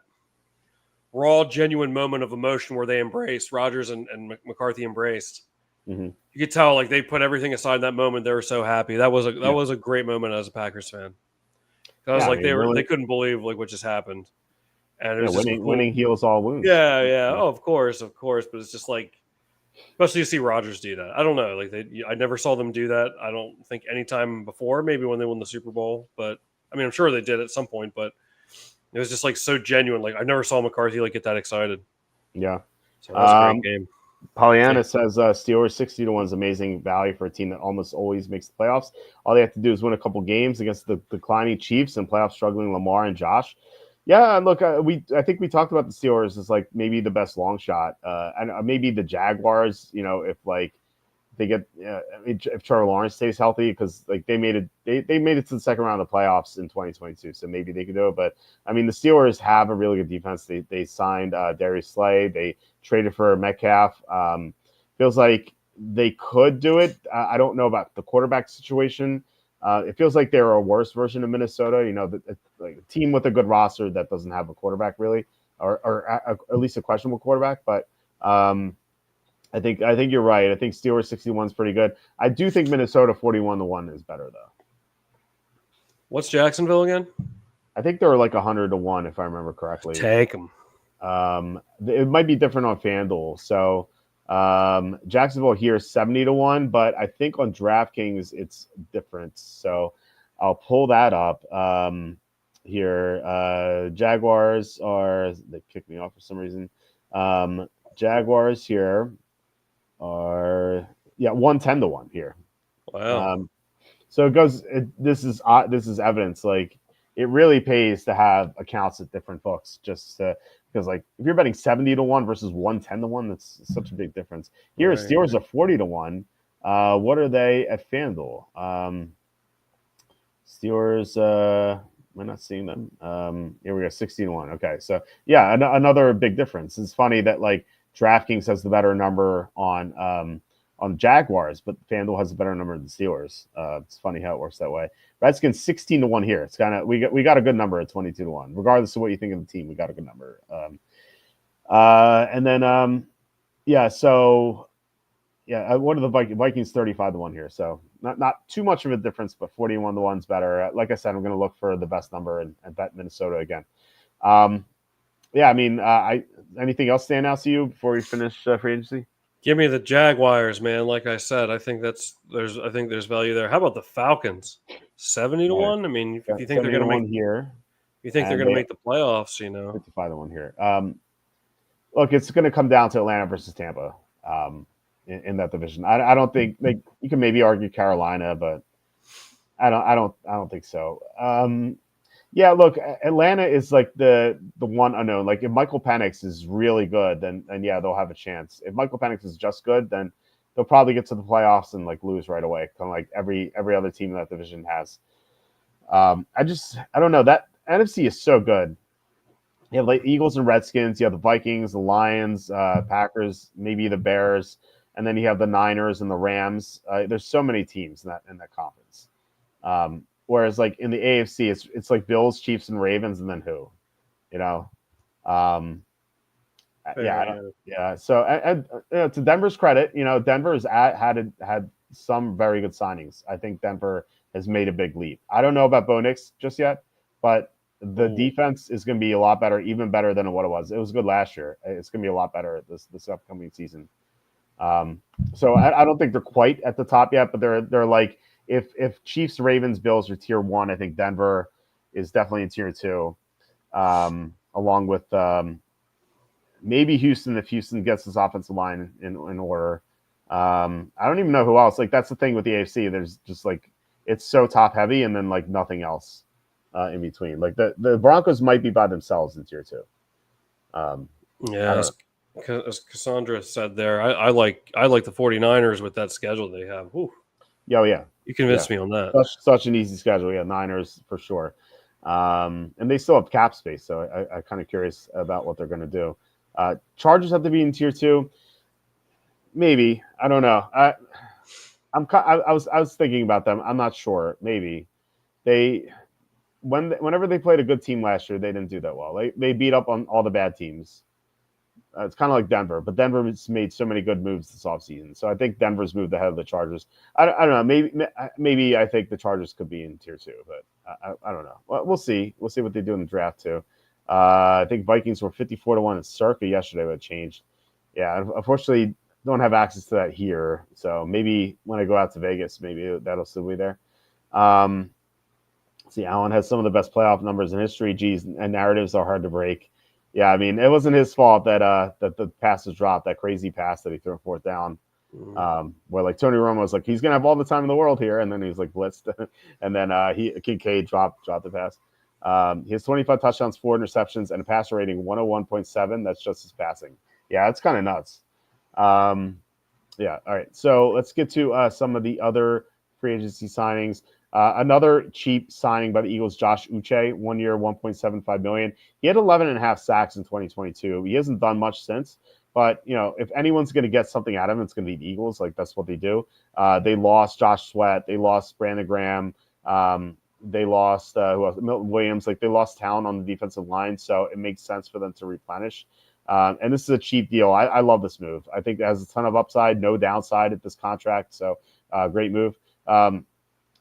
raw, genuine moment of emotion where they embraced, Rodgers and McCarthy embraced. Mm-hmm. You could tell they put everything aside in that moment. They were so happy. That was a great moment as a Packers fan. They couldn't believe what just happened. And it was winning heals all wounds. Yeah. Oh, of course. But it's just especially to see Rodgers do that. I don't know. I never saw them do that. I don't think any time before. Maybe when they won the Super Bowl, but I'm sure they did at some point. But it was just so genuine. I never saw McCarthy get that excited. Yeah. So that was a great game. Pollyanna says Steelers 60-1 is amazing value for a team that almost always makes the playoffs. All they have to do is win a couple games against the declining Chiefs and playoff struggling Lamar and Josh. Yeah, look, I think we talked about the Steelers as maybe the best long shot, and maybe the Jaguars. If they get if Trevor Lawrence stays healthy, because they made it to the second round of the playoffs in 2022, so maybe they could do it. But the Steelers have a really good defense. They signed Darius Slay. They traded for Metcalf. Feels like they could do it. I don't know about the quarterback situation. It feels like they're a worse version of Minnesota. A team with a good roster that doesn't have a quarterback really, or at least a questionable quarterback. But I think you're right. I think Steelers 61 is pretty good. I do think Minnesota 41-1 is better though. What's Jacksonville again? I think they're 100-1 if I remember correctly. Take them. It might be different on FanDuel. So Jacksonville here 70-1, but I think on DraftKings it's different. So I'll pull that up here. Jaguars they kicked me off for some reason. Jaguars here are 110-1 here. Wow. So it goes. This is evidence. It really pays to have accounts at different books, just because if you're betting 70-1 versus 110-1, that's such a big difference. Here, right. Steelers are 40-1. What are they at FanDuel? Steelers. Am I not seeing them? Here we go, 16-1. Okay, so yeah, another big difference. It's funny that DraftKings has the better number on Jaguars, but FanDuel has a better number than Steelers. It's funny how it works that way. Redskins 16-1 here. It's kind of we got a good number at 22-1. Regardless of what you think of the team, we got a good number. And then what are the Vikings 35-1 here? So not too much of a difference, but 41-1's better. Like I said, I'm going to look for the best number and bet Minnesota again. Anything else stand out to you before we finish free agency? Give me the Jaguars, man. Like I said, I think there's value there. How about the Falcons? 70-1. Right. If you think they're going to make here, you think they're going to make the playoffs, 55-1 here. Look, it's going to come down to Atlanta versus Tampa in that division. I don't think you can maybe argue Carolina, but I don't think so. Yeah, look, Atlanta is the one unknown. If Michael Penix is really good, then yeah, they'll have a chance. If Michael Penix is just good, then they'll probably get to the playoffs and lose right away, kind of every other team in that division has. I don't know. That NFC is so good. You have Eagles and Redskins. You have the Vikings, the Lions, Packers, maybe the Bears, and then you have the Niners and the Rams. There's so many teams in that conference. Whereas in the AFC, it's Bills, Chiefs, and Ravens, and then who, yeah. So to Denver's credit, Denver's had some very good signings. I think Denver has made a big leap. I don't know about Bo Nix just yet. but the defense is going to be a lot better, even better than what it was. It was good last year. It's going to be a lot better this upcoming season. So I don't think they're quite at the top yet, but they're like if Chiefs, Ravens, Bills are tier 1, I think Denver is definitely in tier 2, along with maybe Houston if Houston gets his offensive line in order. I don't even know who else. Like that's the thing with the AFC. There's just like it's so top heavy, and then like nothing else in between. Like the Broncos might be by themselves in tier 2. Yeah, as Cassandra said there, I like the 49ers with that schedule they have. Whew. Yeah. You convinced me on that. Such an easy schedule. Yeah, Niners for sure. And they still have cap space, so I'm kind of curious about what they're going to do. Chargers have to be in tier 2. Maybe. I don't know. I was thinking about them. I'm not sure. Maybe whenever they played a good team last year, they didn't do that well. They beat up on all the bad teams. It's kind of like Denver, but Denver's made so many good moves this offseason. So I think Denver's moved ahead of the Chargers. I don't know. Maybe I think the Chargers could be in tier 2, but I don't know. Well, we'll see. We'll see what they do in the draft too. I think Vikings were 54-1 at Circa yesterday, but it changed. Yeah, unfortunately, don't have access to that here. So maybe when I go out to Vegas, maybe that'll still be there. See, Allen has some of the best playoff numbers in history. Geez, and narratives are hard to break. Yeah, I mean, it wasn't his fault that the pass was dropped, that crazy pass that he threw 4th down. Where like Tony Romo was like, he's gonna have all the time in the world here, and then he was like blitzed, and then Kincaid dropped the pass. He has 25 touchdowns, 4 interceptions, and a passer rating 101.7. That's just his passing. Yeah, it's kind of nuts. Yeah, all right. So let's get to some of the other free agency signings. Another cheap signing by the Eagles, Josh Uche, 1 year, $1.75 million. He had 11.5 sacks in 2022. He hasn't done much since, but if anyone's going to get something out of him, it's going to be the Eagles. Like that's what they do. They lost Josh Sweat. They lost Brandon Graham. They lost who else? Milton Williams. Like they lost talent on the defensive line, so it makes sense for them to replenish. And this is a cheap deal. I love this move. I think it has a ton of upside, no downside at this contract. So great move.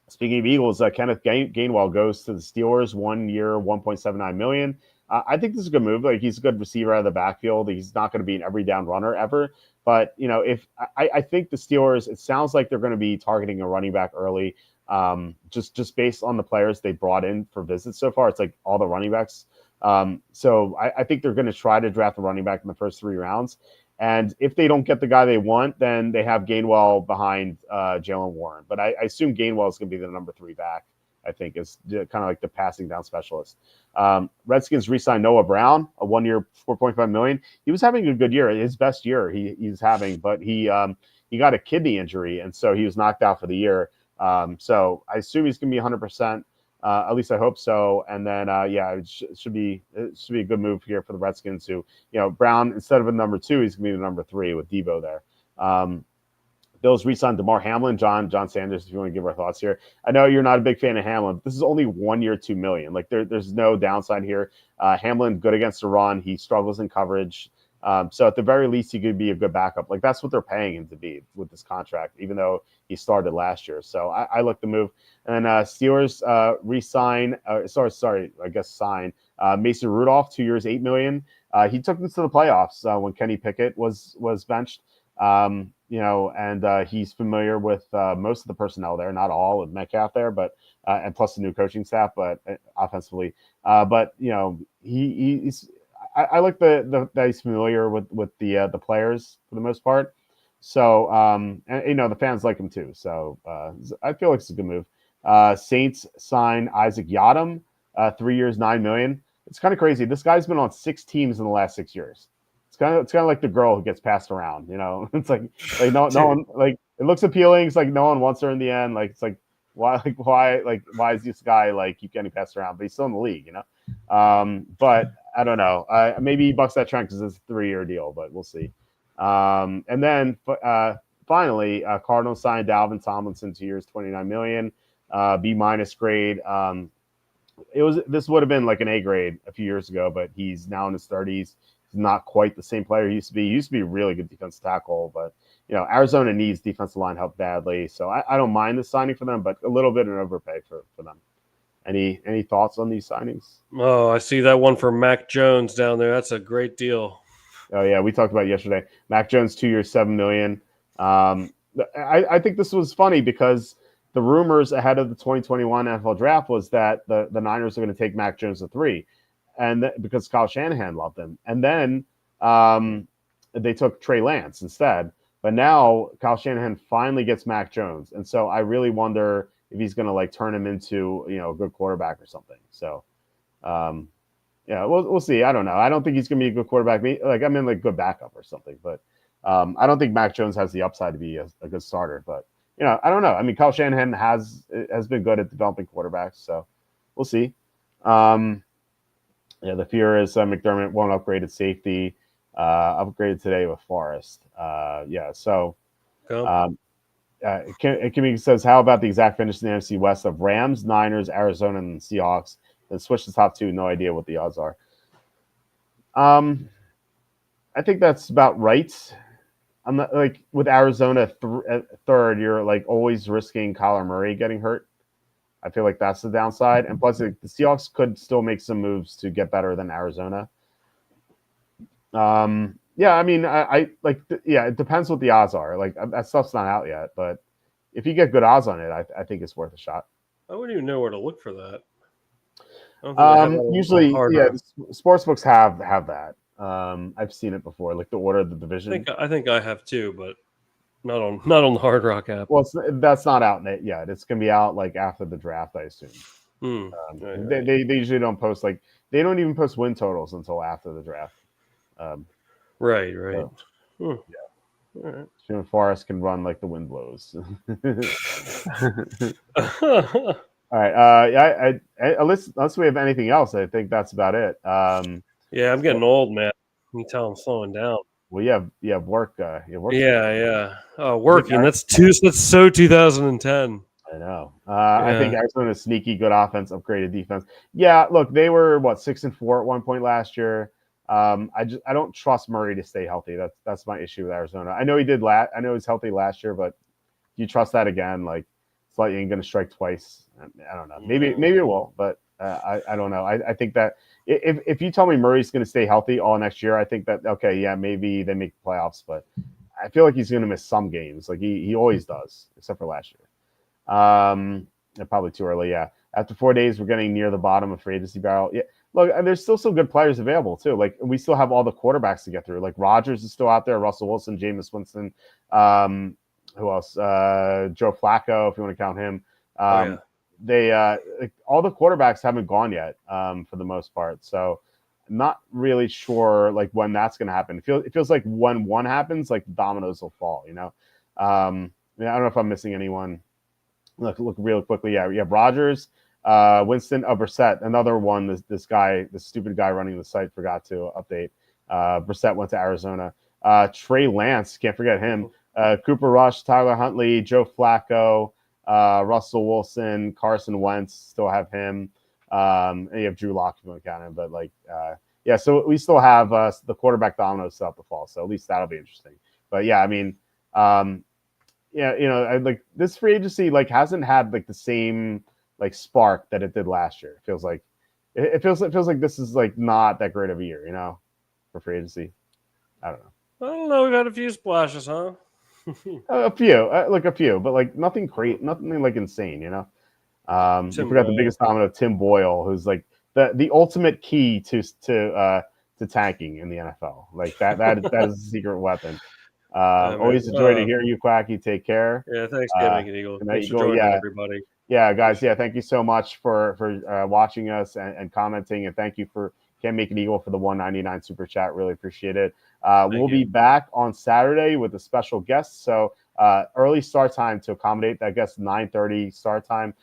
Speaking of Eagles, Kenneth Gainwell goes to the Steelers, 1 year, $1.79 million. I think this is a good move. Like he's a good receiver out of the backfield. He's not going to be an every down runner ever. But if I think the Steelers, it sounds like they're going to be targeting a running back early. Just based on the players they brought in for visits so far, it's like all the running backs. So I think they're going to try to draft a running back in the first 3 rounds. And if they don't get the guy they want, then they have Gainwell behind Jalen Warren. But I assume Gainwell is going to be the number 3 back, I think, is kind of like the passing down specialist. Redskins re-signed Noah Brown, a 1 year, $4.5 million. He was having a good year, his best year he's having, but he got a kidney injury, and so he was knocked out for the year. So I assume he's going to be 100%. At least I hope so. And then, it should be a good move here for the Redskins. Who, Brown, instead of a number 2, he's going to be the number 3 with Debo there. Bills re-signed DeMar Hamlin, John Sanders. If you want to give our thoughts here, I know you're not a big fan of Hamlin. But this is only 1 year, $2 million. Like there's no downside here. Hamlin good against the run. He struggles in coverage. So at the very least, he could be a good backup. Like that's what they're paying him to be with this contract, even though he started last year. So I like the move. And Steelers sign Mason Rudolph, 2 years, $8 million. He took them to the playoffs when Kenny Pickett was benched. And he's familiar with most of the personnel there, not all with Metcalf there, but and plus the new coaching staff, but offensively. He's I like that he's familiar with the players for the most part. So and the fans like him too. So I feel like it's a good move. Saints sign Isaac Yiadom, 3 years, $9 million. It's kind of crazy. This guy's been on 6 teams in the last 6 years. It's kind of like the girl who gets passed around. It's like no one, like it looks appealing. It's like no one wants her in the end. Like it's like why is this guy like keep getting passed around? But he's still in the league, But I don't know. Maybe he bucks that trend because it's a 3-year deal, but we'll see. And then finally, Cardinals signed Dalvin Tomlinson, 2 years, $29 million, B- grade. This would have been like an A grade a few years ago, but he's now in his 30s. He's not quite the same player he used to be. He used to be a really good defensive tackle, but Arizona needs defensive line help badly. So I don't mind the signing for them, but a little bit of an overpay for them. Any thoughts on these signings? Oh, I see that one for Mac Jones down there. That's a great deal. Oh yeah, we talked about it yesterday. Mac Jones, 2 years, $7 million. I think this was funny because the rumors ahead of the 2021 NFL draft was that the Niners are going to take Mac Jones to 3, and because Kyle Shanahan loved him, and then they took Trey Lance instead. But now Kyle Shanahan finally gets Mac Jones, and so I really wonder if he's going to like turn him into a good quarterback or something. So. Yeah, we'll see. I don't know. I don't think he's going to be a good quarterback. Like good backup or something. But I don't think Mac Jones has the upside to be a good starter. But I don't know. I mean, Kyle Shanahan has been good at developing quarterbacks, so we'll see. The fear is McDermott won't upgrade at safety. Upgraded today with Forrest. So. Kimmy says, how about the exact finish in the NFC West of Rams, Niners, Arizona, and Seahawks? Then switch the top 2. No idea what the odds are. I think that's about right. I'm not like with Arizona third. You're like always risking Kyler Murray getting hurt. I feel like that's the downside. And plus, the Seahawks could still make some moves to get better than Arizona. I mean, it depends what the odds are. Like that stuff's not out yet, but if you get good odds on it, I think it's worth a shot. I wouldn't even know where to look for that. Usually, sports books have that. I've seen it before, like the order of the division. I think I have too, but not on the Hard Rock app. Well, that's not out yet. It's gonna be out like after the draft, I assume. Right. They usually don't post they don't even post win totals until after the draft. Right. So, All right. Jim Forrest can run like the wind blows. All right. Unless we have anything else, I think that's about it. I'm getting old, man. You can tell I'm slowing down. Well, you have work. Yeah. Oh, working. That's so 2010. I know. I think Arizona's sneaky good offense, upgraded defense. Yeah, look, they were 6-4 at one point last year. I don't trust Murray to stay healthy. That's my issue with Arizona. I know he did I know he's healthy last year, but do you trust that again? Like, it's like you're going to strike twice. I don't know. Maybe it will, but I don't know. I think that if you tell me Murray's going to stay healthy all next year, I think that maybe they make the playoffs, but I feel like he's going to miss some games, like he always does, except for last year. Probably too early. Yeah, after 4 days, we're getting near the bottom of free agency barrel. Yeah. Look, there's still some good players available too. Like we still have all the quarterbacks to get through. Like Rodgers is still out there, Russell Wilson, Jameis Winston. Who else? Joe Flacco, if you want to count him. They all the quarterbacks haven't gone yet for the most part. So I'm not really sure like when that's going to happen. It feels like when one happens, like the dominoes will fall. I don't know if I'm missing anyone. Look real quickly. Yeah, we have Rodgers. Winston Brissett, another one. This guy, this stupid guy running the site, forgot to update. Brissett went to Arizona. Trey Lance, can't forget him. Cooper Rush, Tyler Huntley, Joe Flacco, Russell Wilson, Carson Wentz, still have him. And you have Drew Lock if you want to count him, but so we still have the quarterback dominoes still have to fall. So at least that'll be interesting. But I mean, like this free agency hasn't had like the same like spark that it did last year. It feels like this is like not that great of a year, for free agency. I don't know. We've had a few splashes, huh? a few, but like nothing like insane, you forgot the biggest domino, Tim Boyle, who's like the ultimate key to tanking in the NFL. Like that is a secret weapon. Always enjoy to hear you, Quacky. Take care. Yeah, thanks, Kevin Eagle. Thanks for joining everybody. Yeah, guys. Yeah, thank you so much for watching us and commenting, and thank you for Can't Make an Eagle for the $1.99 super chat. Really appreciate it. We'll be back on Saturday with a special guest. So early start time to accommodate that guest, 9:30 start time.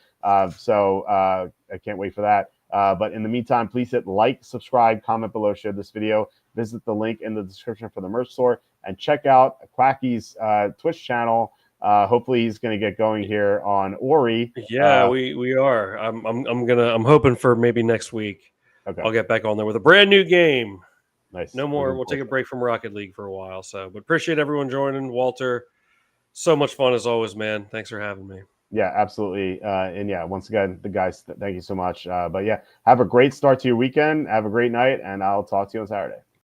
So I can't wait for that. But in the meantime, please hit like, subscribe, comment below, share this video. Visit the link in the description for the merch store and check out Quacky's Twitch channel. Hopefully he's going to get going here on Ori. Yeah, we are. I'm hoping for maybe next week. Okay. I'll get back on there with a brand new game. Nice. No more. We'll take a break from Rocket League for a while. But appreciate everyone joining. Walter, so much fun as always, man. Thanks for having me. Yeah, absolutely. And yeah, once again, the guys, thank you so much. But yeah, have a great start to your weekend. Have a great night, and I'll talk to you on Saturday.